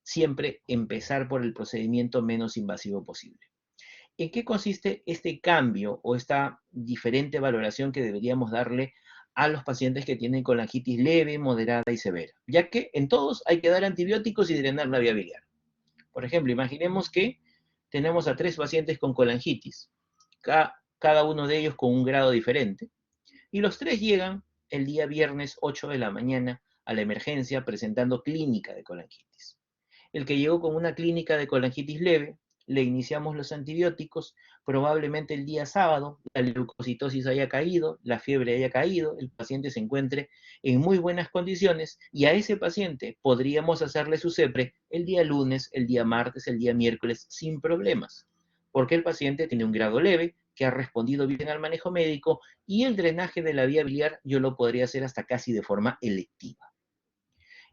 Siempre empezar por el procedimiento menos invasivo posible. ¿En qué consiste este cambio o esta diferente valoración que deberíamos darle a los pacientes que tienen colangitis leve, moderada y severa? Ya que en todos hay que dar antibióticos y drenar la vía biliar. Por ejemplo, imaginemos que tenemos a 3 pacientes con colangitis, cada uno de ellos con un grado diferente, y los 3 llegan el día viernes 8 de la mañana a la emergencia presentando clínica de colangitis. El que llegó con una clínica de colangitis leve, le iniciamos los antibióticos, probablemente el día sábado la leucocitosis haya caído, la fiebre haya caído, el paciente se encuentre en muy buenas condiciones y a ese paciente podríamos hacerle su CEPRE el día lunes, el día martes, el día miércoles sin problemas, porque el paciente tiene un grado leve, que ha respondido bien al manejo médico y el drenaje de la vía biliar yo lo podría hacer hasta casi de forma electiva.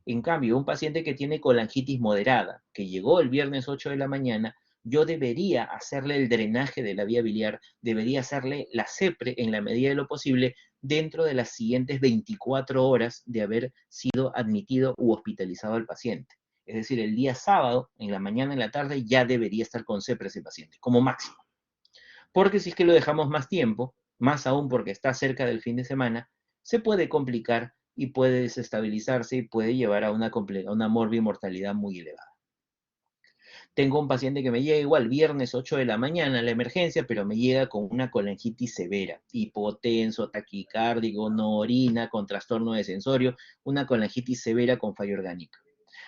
En cambio, un paciente que tiene colangitis moderada, que llegó el viernes 8 de la mañana, yo debería hacerle el drenaje de la vía biliar, debería hacerle la CEPRE en la medida de lo posible dentro de las siguientes 24 horas de haber sido admitido u hospitalizado al paciente. Es decir, el día sábado, en la mañana, en la tarde, ya debería estar con CEPRE ese paciente, como máximo. Porque si es que lo dejamos más tiempo, más aún porque está cerca del fin de semana, se puede complicar y puede desestabilizarse y puede llevar a una morbimortalidad muy elevada. Tengo un paciente que me llega igual viernes 8 de la mañana a la emergencia, pero me llega con una colangitis severa, hipotenso, taquicárdico, no orina, con trastorno de sensorio, una colangitis severa con falla orgánica.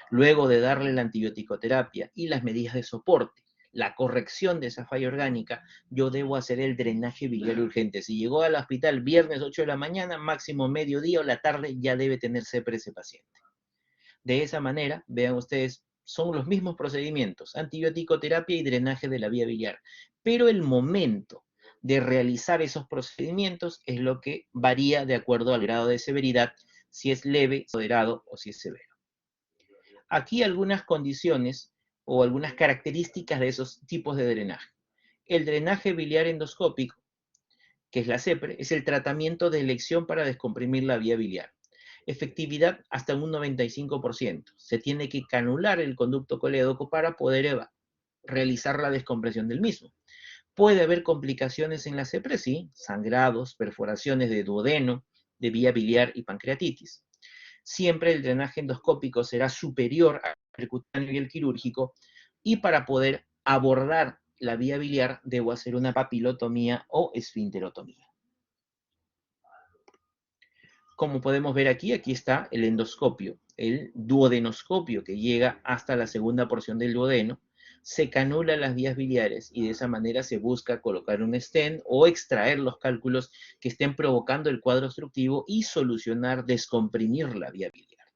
Luego de darle la antibiótico-terapia y las medidas de soporte, la corrección de esa falla orgánica, yo debo hacer el drenaje biliar urgente. Si llegó al hospital viernes 8 de la mañana, máximo mediodía o la tarde, ya debe tener CEPRE ese paciente. De esa manera, vean ustedes, son los mismos procedimientos: antibiótico terapia y drenaje de la vía biliar. Pero el momento de realizar esos procedimientos es lo que varía de acuerdo al grado de severidad, si es leve, moderado o si es severo. Aquí algunas condiciones o algunas características de esos tipos de drenaje. El drenaje biliar endoscópico, que es la CEPRE, es el tratamiento de elección para descomprimir la vía biliar. Efectividad hasta un 95%. Se tiene que canular el conducto colédoco para poder realizar la descompresión del mismo. Puede haber complicaciones en la CEPRE, sí, sangrados, perforaciones de duodeno, de vía biliar y pancreatitis. Siempre el drenaje endoscópico será superior al percutáneo y el quirúrgico, y para poder abordar la vía biliar debo hacer una papilotomía o esfinterotomía. Como podemos ver aquí, aquí está el endoscopio, el duodenoscopio que llega hasta la segunda porción del duodeno, se canula las vías biliares y de esa manera se busca colocar un stent o extraer los cálculos que estén provocando el cuadro obstructivo y solucionar, descomprimir la vía biliar.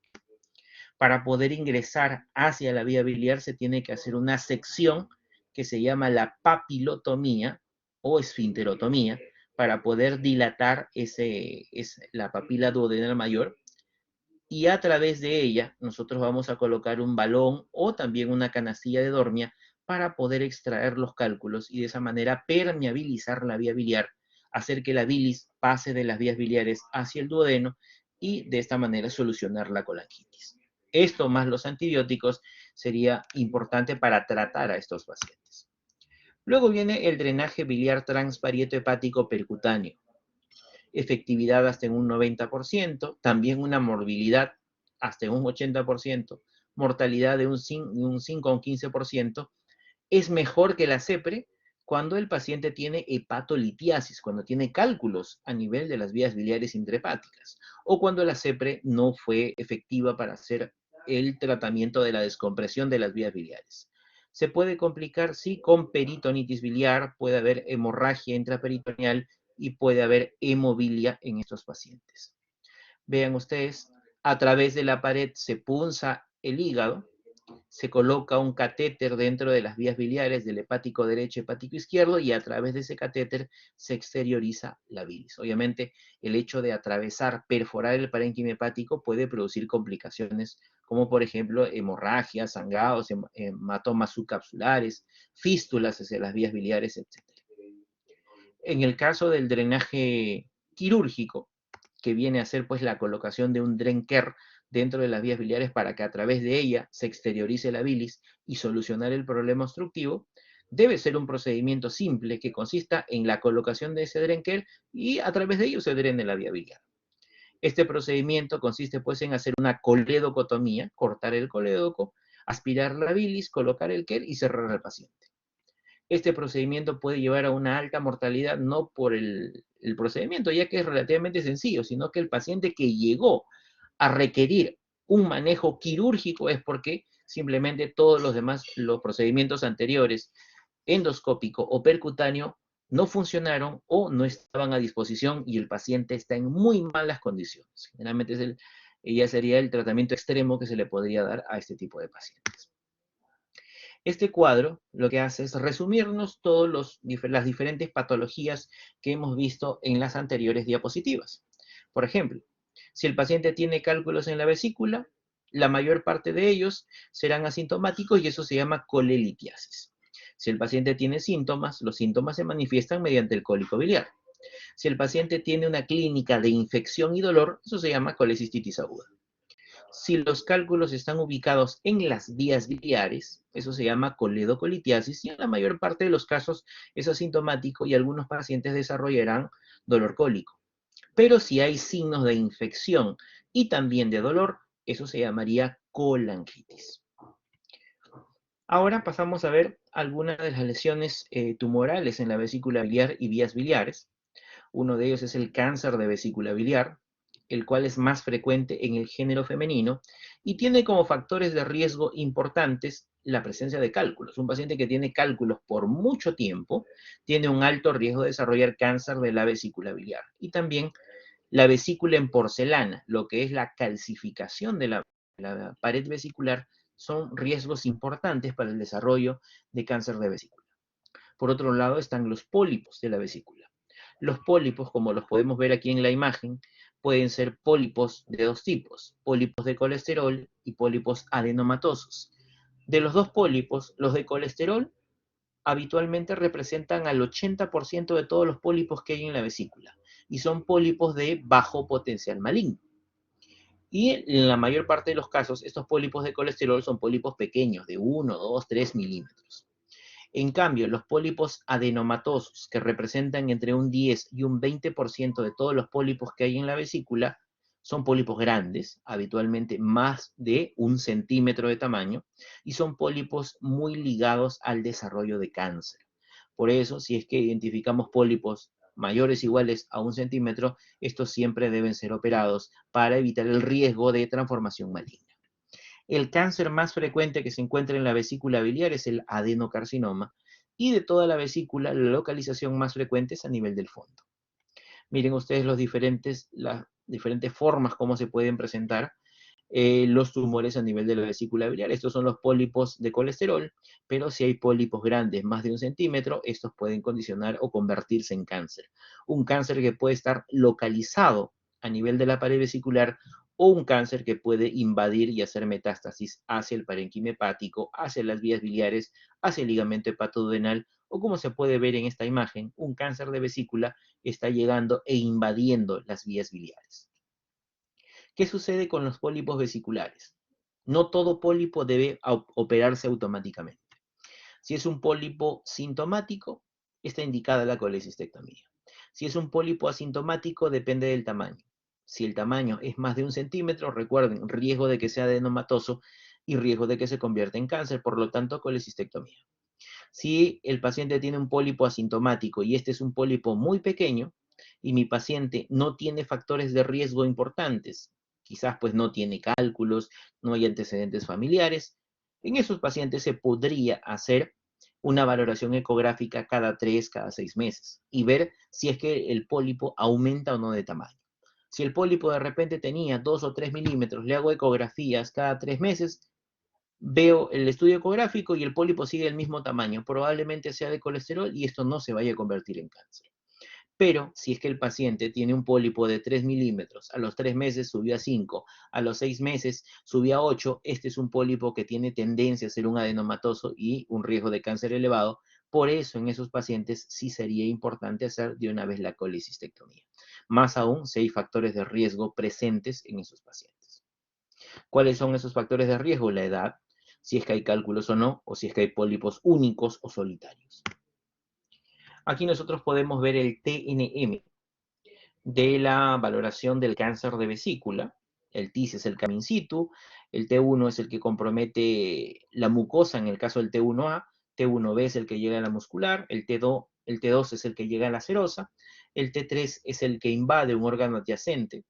Para poder ingresar hacia la vía biliar se tiene que hacer una sección que se llama la papilotomía o esfinterotomía, para poder dilatar la papila duodenal mayor, y a través de ella nosotros vamos a colocar un balón o también una canastilla de Dormia para poder extraer los cálculos y de esa manera permeabilizar la vía biliar, hacer que la bilis pase de las vías biliares hacia el duodeno y de esta manera solucionar la colangitis. Esto más los antibióticos sería importante para tratar a estos pacientes. Luego viene el drenaje biliar transparieto hepático percutáneo. Efectividad hasta en un 90%, también una morbilidad hasta en un 80%, mortalidad de un 5 a un 15%. Es mejor que la CEPRE cuando el paciente tiene hepatolitiasis, cuando tiene cálculos a nivel de las vías biliares intrahepáticas, o cuando la CEPRE no fue efectiva para hacer el tratamiento de la descompresión de las vías biliares. Se puede complicar, sí, con peritonitis biliar, puede haber hemorragia intraperitoneal y puede haber hemobilia en estos pacientes. Vean ustedes, a través de la pared se punza el hígado, se coloca un catéter dentro de las vías biliares del hepático derecho y hepático izquierdo y a través de ese catéter se exterioriza la bilis. Obviamente, el hecho de atravesar, perforar el parénquima hepático puede producir complicaciones como por ejemplo hemorragias, sangrados, hematomas subcapsulares, fístulas hacia las vías biliares, etc. En el caso del drenaje quirúrgico, que viene a ser pues la colocación de un Drenker dentro de las vías biliares para que a través de ella se exteriorice la bilis y solucionar el problema obstructivo, debe ser un procedimiento simple que consista en la colocación de ese Drenker y a través de ello se drene la vía biliar. Este procedimiento consiste pues en hacer una coledocotomía, cortar el colédoco, aspirar la bilis, colocar el KER y cerrar al paciente. Este procedimiento puede llevar a una alta mortalidad, no por el procedimiento, ya que es relativamente sencillo, sino que el paciente que llegó a requerir un manejo quirúrgico es porque simplemente todos los procedimientos anteriores, endoscópico o percutáneo, no funcionaron o no estaban a disposición y el paciente está en muy malas condiciones. Generalmente ya sería el tratamiento extremo que se le podría dar a este tipo de pacientes. Este cuadro lo que hace es resumirnos todas las diferentes patologías que hemos visto en las anteriores diapositivas. Por ejemplo, si el paciente tiene cálculos en la vesícula, la mayor parte de ellos serán asintomáticos y eso se llama colelitiasis. Si el paciente tiene síntomas, los síntomas se manifiestan mediante el cólico biliar. Si el paciente tiene una clínica de infección y dolor, eso se llama colecistitis aguda. Si los cálculos están ubicados en las vías biliares, eso se llama coledocolitiasis y en la mayor parte de los casos es asintomático y algunos pacientes desarrollarán dolor cólico. Pero si hay signos de infección y también de dolor, eso se llamaría colangitis. Ahora pasamos a ver algunas de las lesiones tumorales en la vesícula biliar y vías biliares. Uno de ellos es el cáncer de vesícula biliar, el cual es más frecuente en el género femenino y tiene como factores de riesgo importantes la presencia de cálculos. Un paciente que tiene cálculos por mucho tiempo tiene un alto riesgo de desarrollar cáncer de la vesícula biliar. Y también la vesícula en porcelana, lo que es la calcificación de la pared vesicular, son riesgos importantes para el desarrollo de cáncer de vesícula. Por otro lado están los pólipos de la vesícula. Los pólipos, como los podemos ver aquí en la imagen, pueden ser pólipos de dos tipos, pólipos de colesterol y pólipos adenomatosos. De los dos pólipos, los de colesterol habitualmente representan al 80% de todos los pólipos que hay en la vesícula y son pólipos de bajo potencial maligno. Y en la mayor parte de los casos, estos pólipos de colesterol son pólipos pequeños, de 1, 2, 3 milímetros. En cambio, los pólipos adenomatosos, que representan entre un 10 y un 20% de todos los pólipos que hay en la vesícula, son pólipos grandes, habitualmente más de 1 centímetro de tamaño, y son pólipos muy ligados al desarrollo de cáncer. Por eso, si es que identificamos pólipos mayores o iguales a 1 centímetro, estos siempre deben ser operados para evitar el riesgo de transformación maligna. El cáncer más frecuente que se encuentra en la vesícula biliar es el adenocarcinoma, y de toda la vesícula, la localización más frecuente es a nivel del fondo. Miren ustedes las diferentes formas como se pueden presentar los tumores a nivel de la vesícula biliar. Estos son los pólipos de colesterol, pero si hay pólipos grandes, más de 1 centímetro, estos pueden condicionar o convertirse en cáncer. Un cáncer que puede estar localizado a nivel de la pared vesicular o un cáncer que puede invadir y hacer metástasis hacia el parénquima hepático, hacia las vías biliares, hacia el ligamento hepatoduodenal, o como se puede ver en esta imagen, un cáncer de vesícula está llegando e invadiendo las vías biliares. ¿Qué sucede con los pólipos vesiculares? No todo pólipo debe operarse automáticamente. Si es un pólipo sintomático, está indicada la colecistectomía. Si es un pólipo asintomático, depende del tamaño. Si el tamaño es más de 1 centímetro, recuerden, riesgo de que sea adenomatoso y riesgo de que se convierta en cáncer, por lo tanto, colecistectomía. Si el paciente tiene un pólipo asintomático y este es un pólipo muy pequeño y mi paciente no tiene factores de riesgo importantes, quizás pues no tiene cálculos, no hay antecedentes familiares, en esos pacientes se podría hacer una valoración ecográfica cada 3, cada 6 meses y ver si es que el pólipo aumenta o no de tamaño. Si el pólipo de repente tenía 2 o 3 milímetros, le hago ecografías cada 3 meses, veo el estudio ecográfico y el pólipo sigue el mismo tamaño. Probablemente sea de colesterol y esto no se vaya a convertir en cáncer. Pero si es que el paciente tiene un pólipo de 3 milímetros, a los 3 meses subió a 5, a los 6 meses subió a 8, este es un pólipo que tiene tendencia a ser un adenomatoso y un riesgo de cáncer elevado. Por eso en esos pacientes sí sería importante hacer de una vez la colecistectomía. Más aún si hay factores de riesgo presentes en esos pacientes. ¿Cuáles son esos factores de riesgo? La edad, si es que hay cálculos o no, o si es que hay pólipos únicos o solitarios. Aquí nosotros podemos ver el TNM de la valoración del cáncer de vesícula. El TIS es el in situ, el T1 es el que compromete la mucosa en el caso del T1A, T1B es el que llega a la muscular, el T2 es el que llega a la serosa, el T3 es el que invade un órgano adyacente,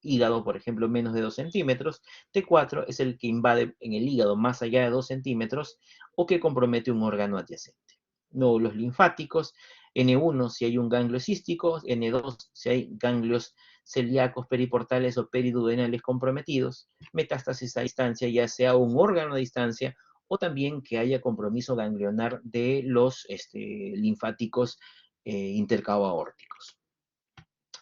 hígado, por ejemplo, menos de 2 centímetros, T4 es el que invade en el hígado más allá de 2 centímetros o que compromete un órgano adyacente. Nódulos linfáticos, N1 si hay un ganglio cístico, N2 si hay ganglios celíacos, periportales o periduodenales comprometidos, metástasis a distancia, ya sea un órgano a distancia o también que haya compromiso ganglionar de los linfáticos intercabo-aórticos.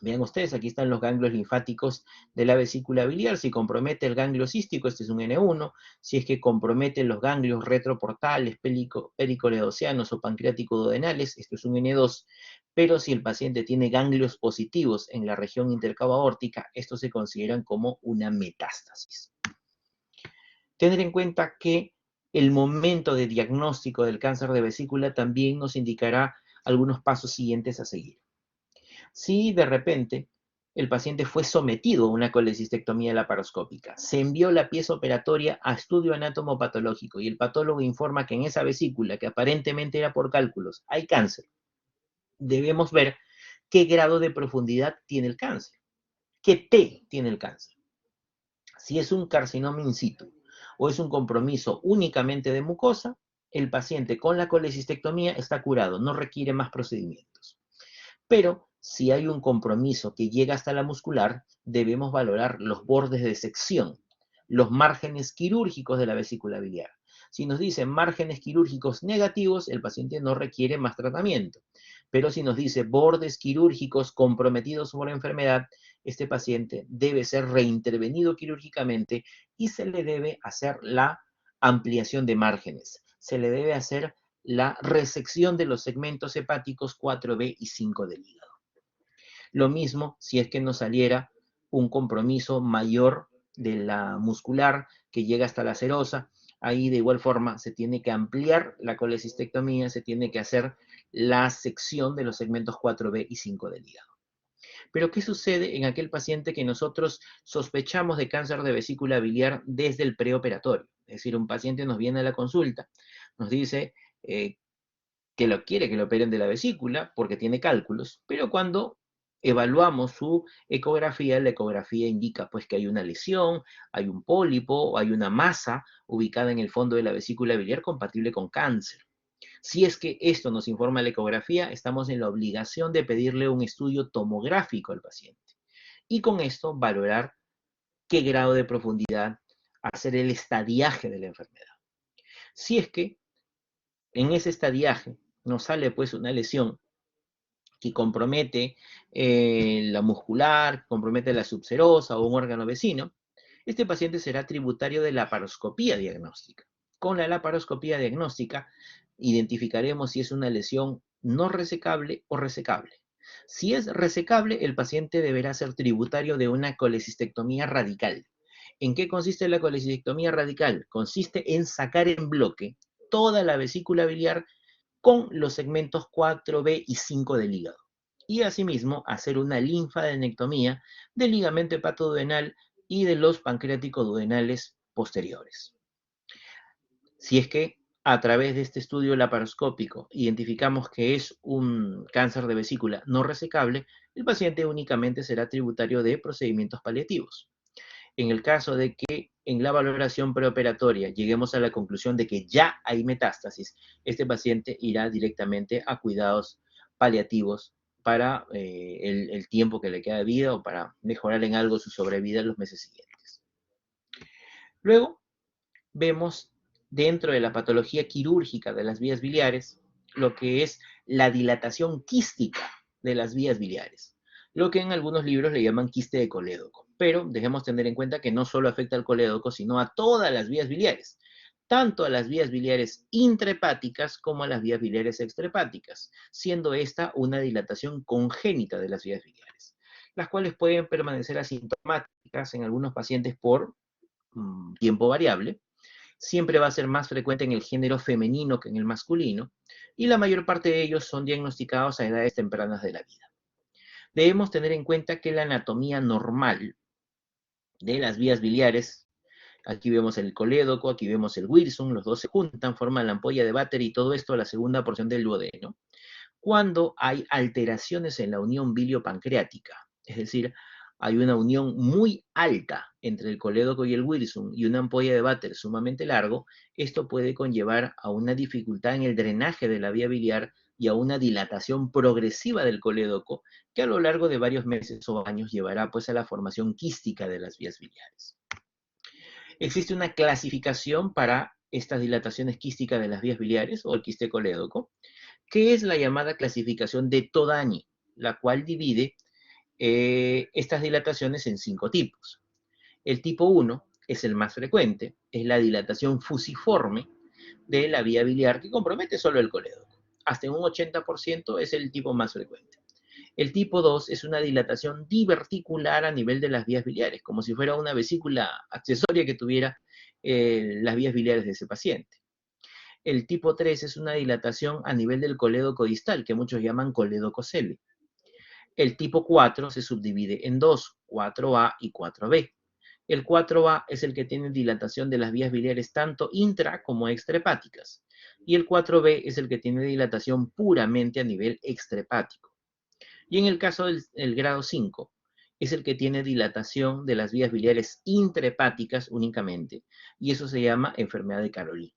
Vean ustedes, aquí están los ganglios linfáticos de la vesícula biliar. Si compromete el ganglio cístico, este es un N1. Si es que compromete los ganglios retroportales, pericoledoceanos o pancreático-duodenales, esto es un N2. Pero si el paciente tiene ganglios positivos en la región intercabo-aórtica, estos se consideran como una metástasis. Tener en cuenta que el momento de diagnóstico del cáncer de vesícula también nos indicará algunos pasos siguientes a seguir. Si de repente el paciente fue sometido a una colecistectomía laparoscópica, se envió la pieza operatoria a estudio anatomopatológico y el patólogo informa que en esa vesícula, que aparentemente era por cálculos, hay cáncer, debemos ver qué grado de profundidad tiene el cáncer, qué T tiene el cáncer. Si es un carcinoma in situ o es un compromiso únicamente de mucosa, el paciente con la colecistectomía está curado, no requiere más procedimientos. Pero si hay un compromiso que llega hasta la muscular, debemos valorar los bordes de sección, los márgenes quirúrgicos de la vesícula biliar. Si nos dicen márgenes quirúrgicos negativos, el paciente no requiere más tratamiento. Pero si nos dice bordes quirúrgicos comprometidos por enfermedad, este paciente debe ser reintervenido quirúrgicamente y se le debe hacer la ampliación de márgenes. Se le debe hacer la resección de los segmentos hepáticos 4B y 5 del hígado. Lo mismo si es que nos saliera un compromiso mayor de la muscular que llega hasta la serosa. Ahí de igual forma se tiene que ampliar la colecistectomía, se tiene que hacer la sección de los segmentos 4B y 5 del hígado. Pero ¿qué sucede en aquel paciente que nosotros sospechamos de cáncer de vesícula biliar desde el preoperatorio? Es decir, un paciente nos viene a la consulta, nos dice que lo quiere que lo operen de la vesícula porque tiene cálculos, pero cuando evaluamos su ecografía, la ecografía indica pues que hay una lesión, hay un pólipo, hay una masa ubicada en el fondo de la vesícula biliar compatible con cáncer. Si es que esto nos informa la ecografía, estamos en la obligación de pedirle un estudio tomográfico al paciente. Y con esto valorar qué grado de profundidad, hacer el estadiaje de la enfermedad. Si es que en ese estadiaje nos sale pues una lesión que compromete la muscular, compromete la subserosa o un órgano vecino, este paciente será tributario de la laparoscopía diagnóstica. Con la laparoscopía diagnóstica identificaremos si es una lesión no resecable o resecable. Si es resecable, el paciente deberá ser tributario de una colecistectomía radical. ¿En qué consiste la colecistectomía radical? Consiste en sacar en bloque toda la vesícula biliar con los segmentos 4B y 5 del hígado. Y asimismo hacer una linfadenectomía del ligamento hepatoduodenal y de los pancreáticos duodenales posteriores. Si es que a través de este estudio laparoscópico identificamos que es un cáncer de vesícula no resecable, el paciente únicamente será tributario de procedimientos paliativos. En el caso de que en la valoración preoperatoria lleguemos a la conclusión de que ya hay metástasis, este paciente irá directamente a cuidados paliativos para el tiempo que le queda de vida o para mejorar en algo su sobrevida en los meses siguientes. Luego, vemos dentro de la patología quirúrgica de las vías biliares lo que es la dilatación quística de las vías biliares, lo que en algunos libros le llaman quiste de colédoco. Pero debemos tener en cuenta que no solo afecta al colédoco, sino a todas las vías biliares, tanto a las vías biliares intrahepáticas como a las vías biliares extrahepáticas, siendo esta una dilatación congénita de las vías biliares, las cuales pueden permanecer asintomáticas en algunos pacientes por tiempo variable. Siempre va a ser más frecuente en el género femenino que en el masculino, y la mayor parte de ellos son diagnosticados a edades tempranas de la vida. Debemos tener en cuenta que la anatomía normal de las vías biliares, aquí vemos el colédoco, aquí vemos el Wilson, los dos se juntan, forman la ampolla de Vater y todo esto a la segunda porción del duodeno. Cuando hay alteraciones en la unión biliopancreática, es decir, hay una unión muy alta entre el colédoco y el Wilson y una ampolla de Vater sumamente largo, esto puede conllevar a una dificultad en el drenaje de la vía biliar y a una dilatación progresiva del colédoco que a lo largo de varios meses o años llevará pues a la formación quística de las vías biliares. Existe una clasificación para estas dilataciones quísticas de las vías biliares o el quiste colédoco, que es la llamada clasificación de Todani, la cual divide estas dilataciones en 5 tipos. El tipo 1 es el más frecuente, es la dilatación fusiforme de la vía biliar que compromete solo el colédoco. Hasta un 80% es el tipo más frecuente. El tipo 2 es una dilatación diverticular a nivel de las vías biliares, como si fuera una vesícula accesoria que tuviera las vías biliares de ese paciente. El tipo 3 es una dilatación a nivel del colédoco distal, que muchos llaman colédococele. El tipo 4 se subdivide en dos, 4A y 4B. El 4A es el que tiene dilatación de las vías biliares tanto intra como extrahepáticas. Y el 4B es el que tiene dilatación puramente a nivel extrahepático. Y en el caso del grado 5, es el que tiene dilatación de las vías biliares intrahepáticas únicamente. Y eso se llama enfermedad de Caroli.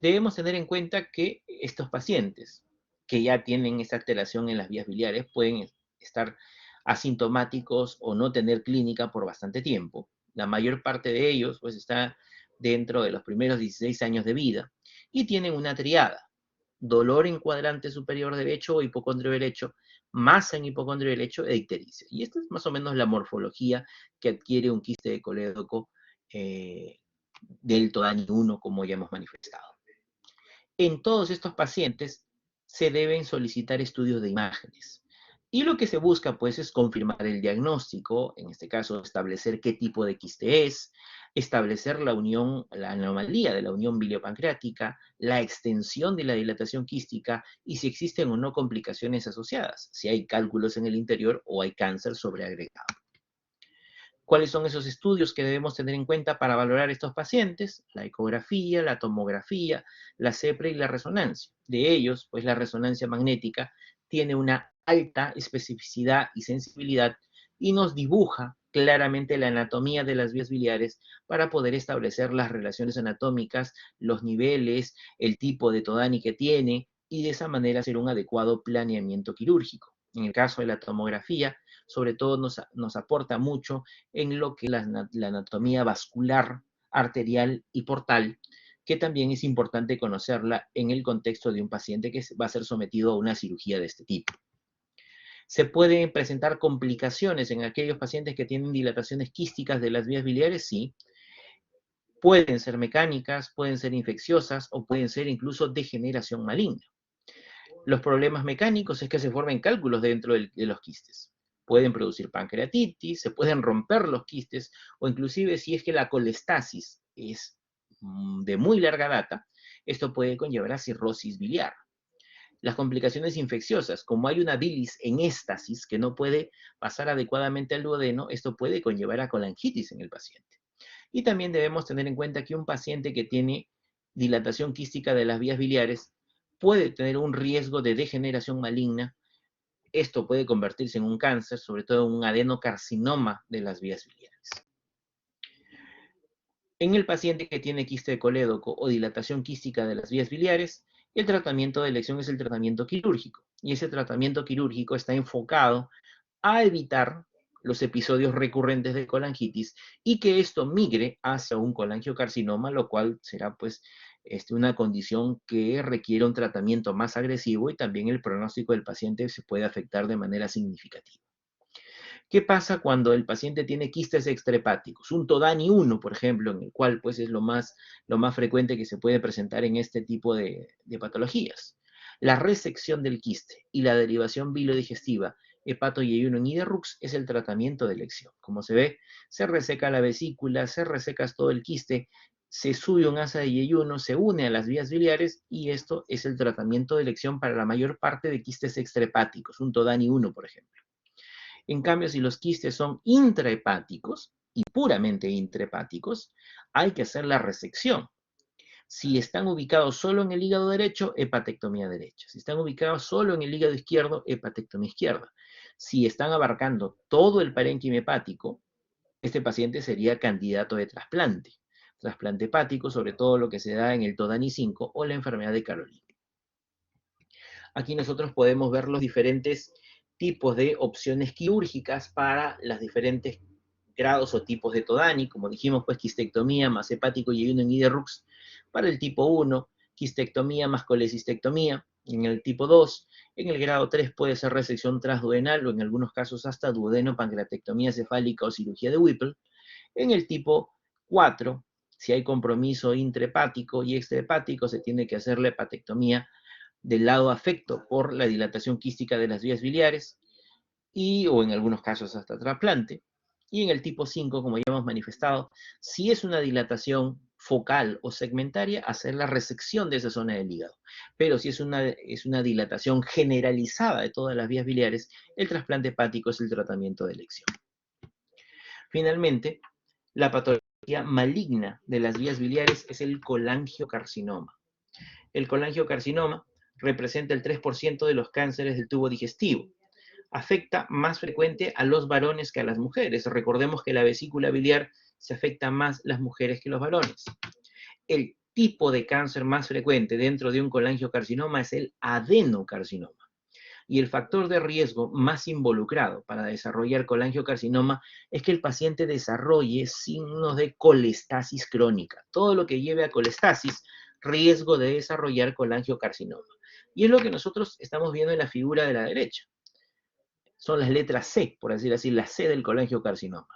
Debemos tener en cuenta que estos pacientes que ya tienen esta alteración en las vías biliares pueden estar asintomáticos o no tener clínica por bastante tiempo. La mayor parte de ellos pues está dentro de los primeros 16 años de vida y tienen una triada: dolor en cuadrante superior derecho o hipocondrio derecho, masa en hipocondrio derecho e ictericia. Y esta es más o menos la morfología que adquiere un quiste de colédoco del Todani 1, como ya hemos manifestado. En todos estos pacientes se deben solicitar estudios de imágenes. Y lo que se busca, pues, es confirmar el diagnóstico, en este caso, establecer qué tipo de quiste es, establecer la unión, la anomalía de la unión biliopancreática, la extensión de la dilatación quística y si existen o no complicaciones asociadas, si hay cálculos en el interior o hay cáncer sobreagregado. ¿Cuáles son esos estudios que debemos tener en cuenta para valorar estos pacientes? La ecografía, la tomografía, la CEPRE y la resonancia. De ellos, pues la resonancia magnética tiene una alta especificidad y sensibilidad y nos dibuja claramente la anatomía de las vías biliares para poder establecer las relaciones anatómicas, los niveles, el tipo de todani que tiene y de esa manera hacer un adecuado planeamiento quirúrgico. En el caso de la tomografía, sobre todo nos aporta mucho en lo que es la anatomía vascular, arterial y portal, que también es importante conocerla en el contexto de un paciente que va a ser sometido a una cirugía de este tipo. Se pueden presentar complicaciones en aquellos pacientes que tienen dilataciones quísticas de las vías biliares, sí. Pueden ser mecánicas, pueden ser infecciosas o pueden ser incluso degeneración maligna. Los problemas mecánicos es que se formen cálculos dentro de los quistes. Pueden producir pancreatitis, se pueden romper los quistes, o inclusive si es que la colestasis es de muy larga data, esto puede conllevar a cirrosis biliar. Las complicaciones infecciosas, como hay una bilis en éstasis que no puede pasar adecuadamente al duodeno, esto puede conllevar a colangitis en el paciente. Y también debemos tener en cuenta que un paciente que tiene dilatación quística de las vías biliares puede tener un riesgo de degeneración maligna. Esto puede convertirse en un cáncer, sobre todo en un adenocarcinoma de las vías biliares. En el paciente que tiene quiste de colédoco o dilatación quística de las vías biliares, el tratamiento de elección es el tratamiento quirúrgico. Y ese tratamiento quirúrgico está enfocado a evitar los episodios recurrentes de colangitis y que esto migre hacia un colangiocarcinoma, lo cual será pues una condición que requiere un tratamiento más agresivo y también el pronóstico del paciente se puede afectar de manera significativa. ¿Qué pasa cuando el paciente tiene quistes extrahepáticos? Un Todani 1, por ejemplo, en el cual pues es lo más frecuente que se puede presentar en este tipo de patologías. La resección del quiste y la derivación bilodigestiva hepatoyeyuno en Iderrux es el tratamiento de elección. Como se ve, se reseca la vesícula, se reseca todo el quiste, se sube un asa de yeyuno, se une a las vías biliares y esto es el tratamiento de elección para la mayor parte de quistes extrahepáticos, un Todani 1, por ejemplo. En cambio, si los quistes son intrahepáticos y puramente intrahepáticos, hay que hacer la resección. Si están ubicados solo en el hígado derecho, hepatectomía derecha. Si están ubicados solo en el hígado izquierdo, hepatectomía izquierda. Si están abarcando todo el parénquima hepático, este paciente sería candidato de trasplante. Trasplante hepático, sobre todo lo que se da en el Todani 5 o la enfermedad de Carolina. Aquí nosotros podemos ver los diferentes tipos de opciones quirúrgicas para los diferentes grados o tipos de Todani, como dijimos, pues quistectomía más hepático yeyuno en Iderrux para el tipo 1, quistectomía más colecistectomía en el tipo 2, en el grado 3 puede ser resección transduodenal o en algunos casos hasta duodeno-pancreatectomía cefálica o cirugía de Whipple, en el tipo 4, si hay compromiso intrahepático y extrahepático, se tiene que hacer la hepatectomía del lado afecto por la dilatación quística de las vías biliares o en algunos casos hasta trasplante. Y en el tipo 5, como ya hemos manifestado, si es una dilatación focal o segmentaria, hacer la resección de esa zona del hígado. Pero si es una dilatación generalizada de todas las vías biliares, el trasplante hepático es el tratamiento de elección. Finalmente, la patología maligna de las vías biliares es el colangiocarcinoma. El colangiocarcinoma representa el 3% de los cánceres del tubo digestivo. Afecta más frecuente a los varones que a las mujeres. Recordemos que la vesícula biliar se afecta más las mujeres que los varones. El tipo de cáncer más frecuente dentro de un colangiocarcinoma es el adenocarcinoma. Y el factor de riesgo más involucrado para desarrollar colangiocarcinoma es que el paciente desarrolle signos de colestasis crónica. Todo lo que lleve a colestasis, riesgo de desarrollar colangiocarcinoma. Y es lo que nosotros estamos viendo en la figura de la derecha. Son las letras C, por decir así, la C del colangiocarcinoma.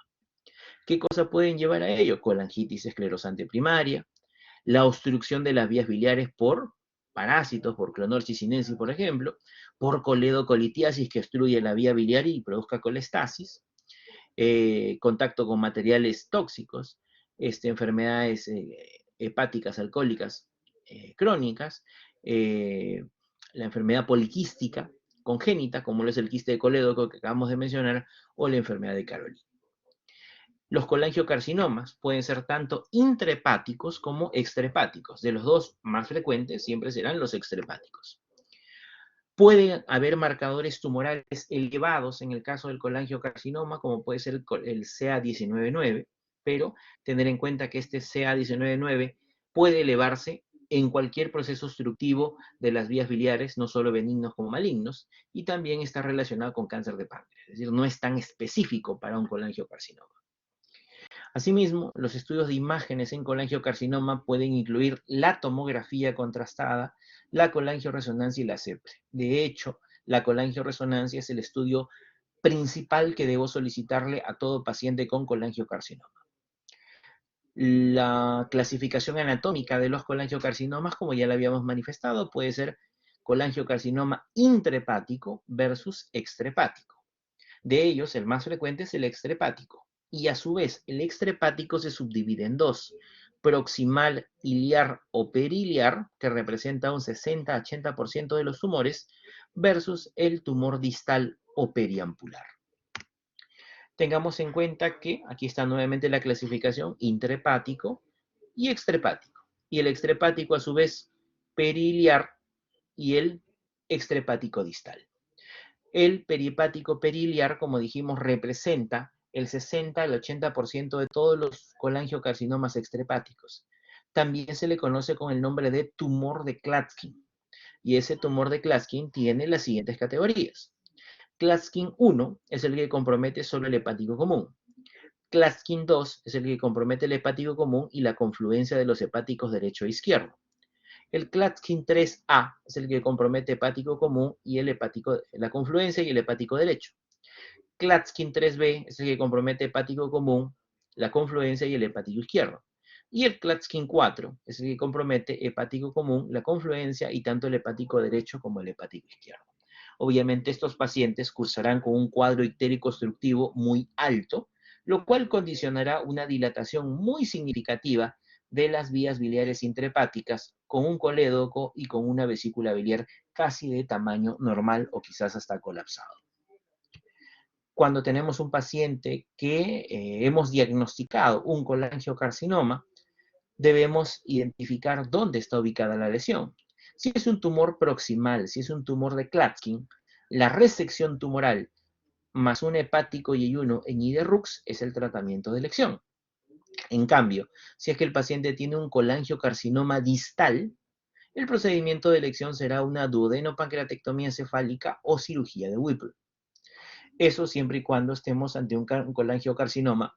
¿Qué cosas pueden llevar a ello? Colangitis esclerosante primaria, la obstrucción de las vías biliares por parásitos, por Clonorchis sinensis, por ejemplo, por coledocolitiasis que obstruye la vía biliar y produzca colestasis, contacto con materiales tóxicos, enfermedades hepáticas alcohólicas crónicas, la enfermedad poliquística congénita, como lo es el quiste de colédoco que acabamos de mencionar, o la enfermedad de Caroli. Los colangiocarcinomas pueden ser tanto intrahepáticos como extrahepáticos. De los dos más frecuentes siempre serán los extrahepáticos. Puede haber marcadores tumorales elevados en el caso del colangiocarcinoma, como puede ser el CA19-9, pero tener en cuenta que este CA19-9 puede elevarse en cualquier proceso obstructivo de las vías biliares, no solo benignos como malignos, y también está relacionado con cáncer de páncreas, es decir, no es tan específico para un colangiocarcinoma. Asimismo, los estudios de imágenes en colangiocarcinoma pueden incluir la tomografía contrastada, la colangioresonancia y la CEPRE. De hecho, la colangioresonancia es el estudio principal que debo solicitarle a todo paciente con colangiocarcinoma. La clasificación anatómica de los colangiocarcinomas, como ya lo habíamos manifestado, puede ser colangiocarcinoma intrahepático versus extrahepático. De ellos, el más frecuente es el extrahepático. Y a su vez, el extrahepático se subdivide en dos: proximal iliar o periliar, que representa un 60-80% de los tumores, versus el tumor distal o periampular. Tengamos en cuenta que aquí está nuevamente la clasificación intrahepático y extrahepático. Y el extrahepático a su vez periliar y el extrahepático distal. El perihepático periliar, como dijimos, representa el 60 al 80% de todos los colangiocarcinomas extrahepáticos. También se le conoce con el nombre de tumor de Klatskin. Y ese tumor de Klatskin tiene las siguientes categorías. Klatskin 1 es el que compromete solo el hepático común. Klatskin 2 es el que compromete el hepático común y la confluencia de los hepáticos derecho e izquierdo. El Klatskin 3A es el que compromete hepático común y la confluencia y el hepático derecho. Klatskin 3B es el que compromete hepático común, la confluencia y el hepático izquierdo. Y el Klatskin 4 es el que compromete hepático común, la confluencia y tanto el hepático derecho como el hepático izquierdo. Obviamente estos pacientes cursarán con un cuadro ictérico obstructivo muy alto, lo cual condicionará una dilatación muy significativa de las vías biliares intrahepáticas con un colédoco y con una vesícula biliar casi de tamaño normal o quizás hasta colapsado. Cuando tenemos un paciente que hemos diagnosticado un colangiocarcinoma, debemos identificar dónde está ubicada la lesión. Si es un tumor proximal, si es un tumor de Klatskin, la resección tumoral más un hepático y ayuno en IDRUX es el tratamiento de elección. En cambio, si es que el paciente tiene un colangiocarcinoma distal, el procedimiento de elección será una duodenopancreatectomía encefálica o cirugía de Whipple. Eso siempre y cuando estemos ante un colangiocarcinoma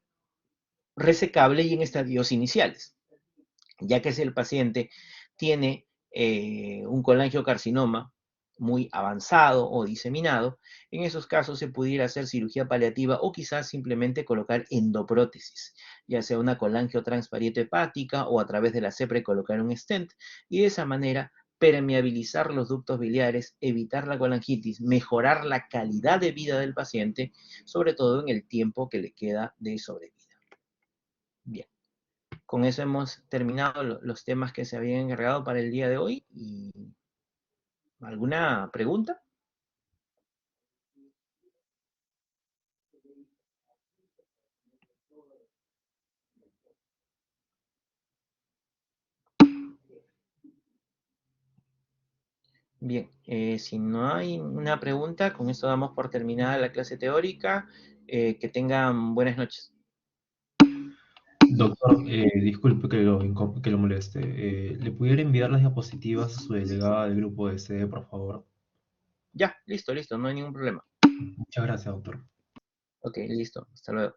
resecable y en estadios iniciales. Ya que si el paciente tiene un colangiocarcinoma muy avanzado o diseminado, en esos casos se pudiera hacer cirugía paliativa o quizás simplemente colocar endoprótesis, ya sea una colangiotransparieto hepática o a través de la CEPRE colocar un stent, y de esa manera permeabilizar los ductos biliares, evitar la colangitis, mejorar la calidad de vida del paciente, sobre todo en el tiempo que le queda de sobrevida. Bien. Con eso hemos terminado los temas que se habían encargado para el día de hoy. ¿Y alguna pregunta? Bien, si no hay una pregunta, con esto damos por terminada la clase teórica. Que tengan buenas noches. Doctor, disculpe que lo moleste. ¿Le pudiera enviar las diapositivas a su delegada del grupo de sede, por favor? Ya, listo, no hay ningún problema. Muchas gracias, doctor. Ok, listo, hasta luego.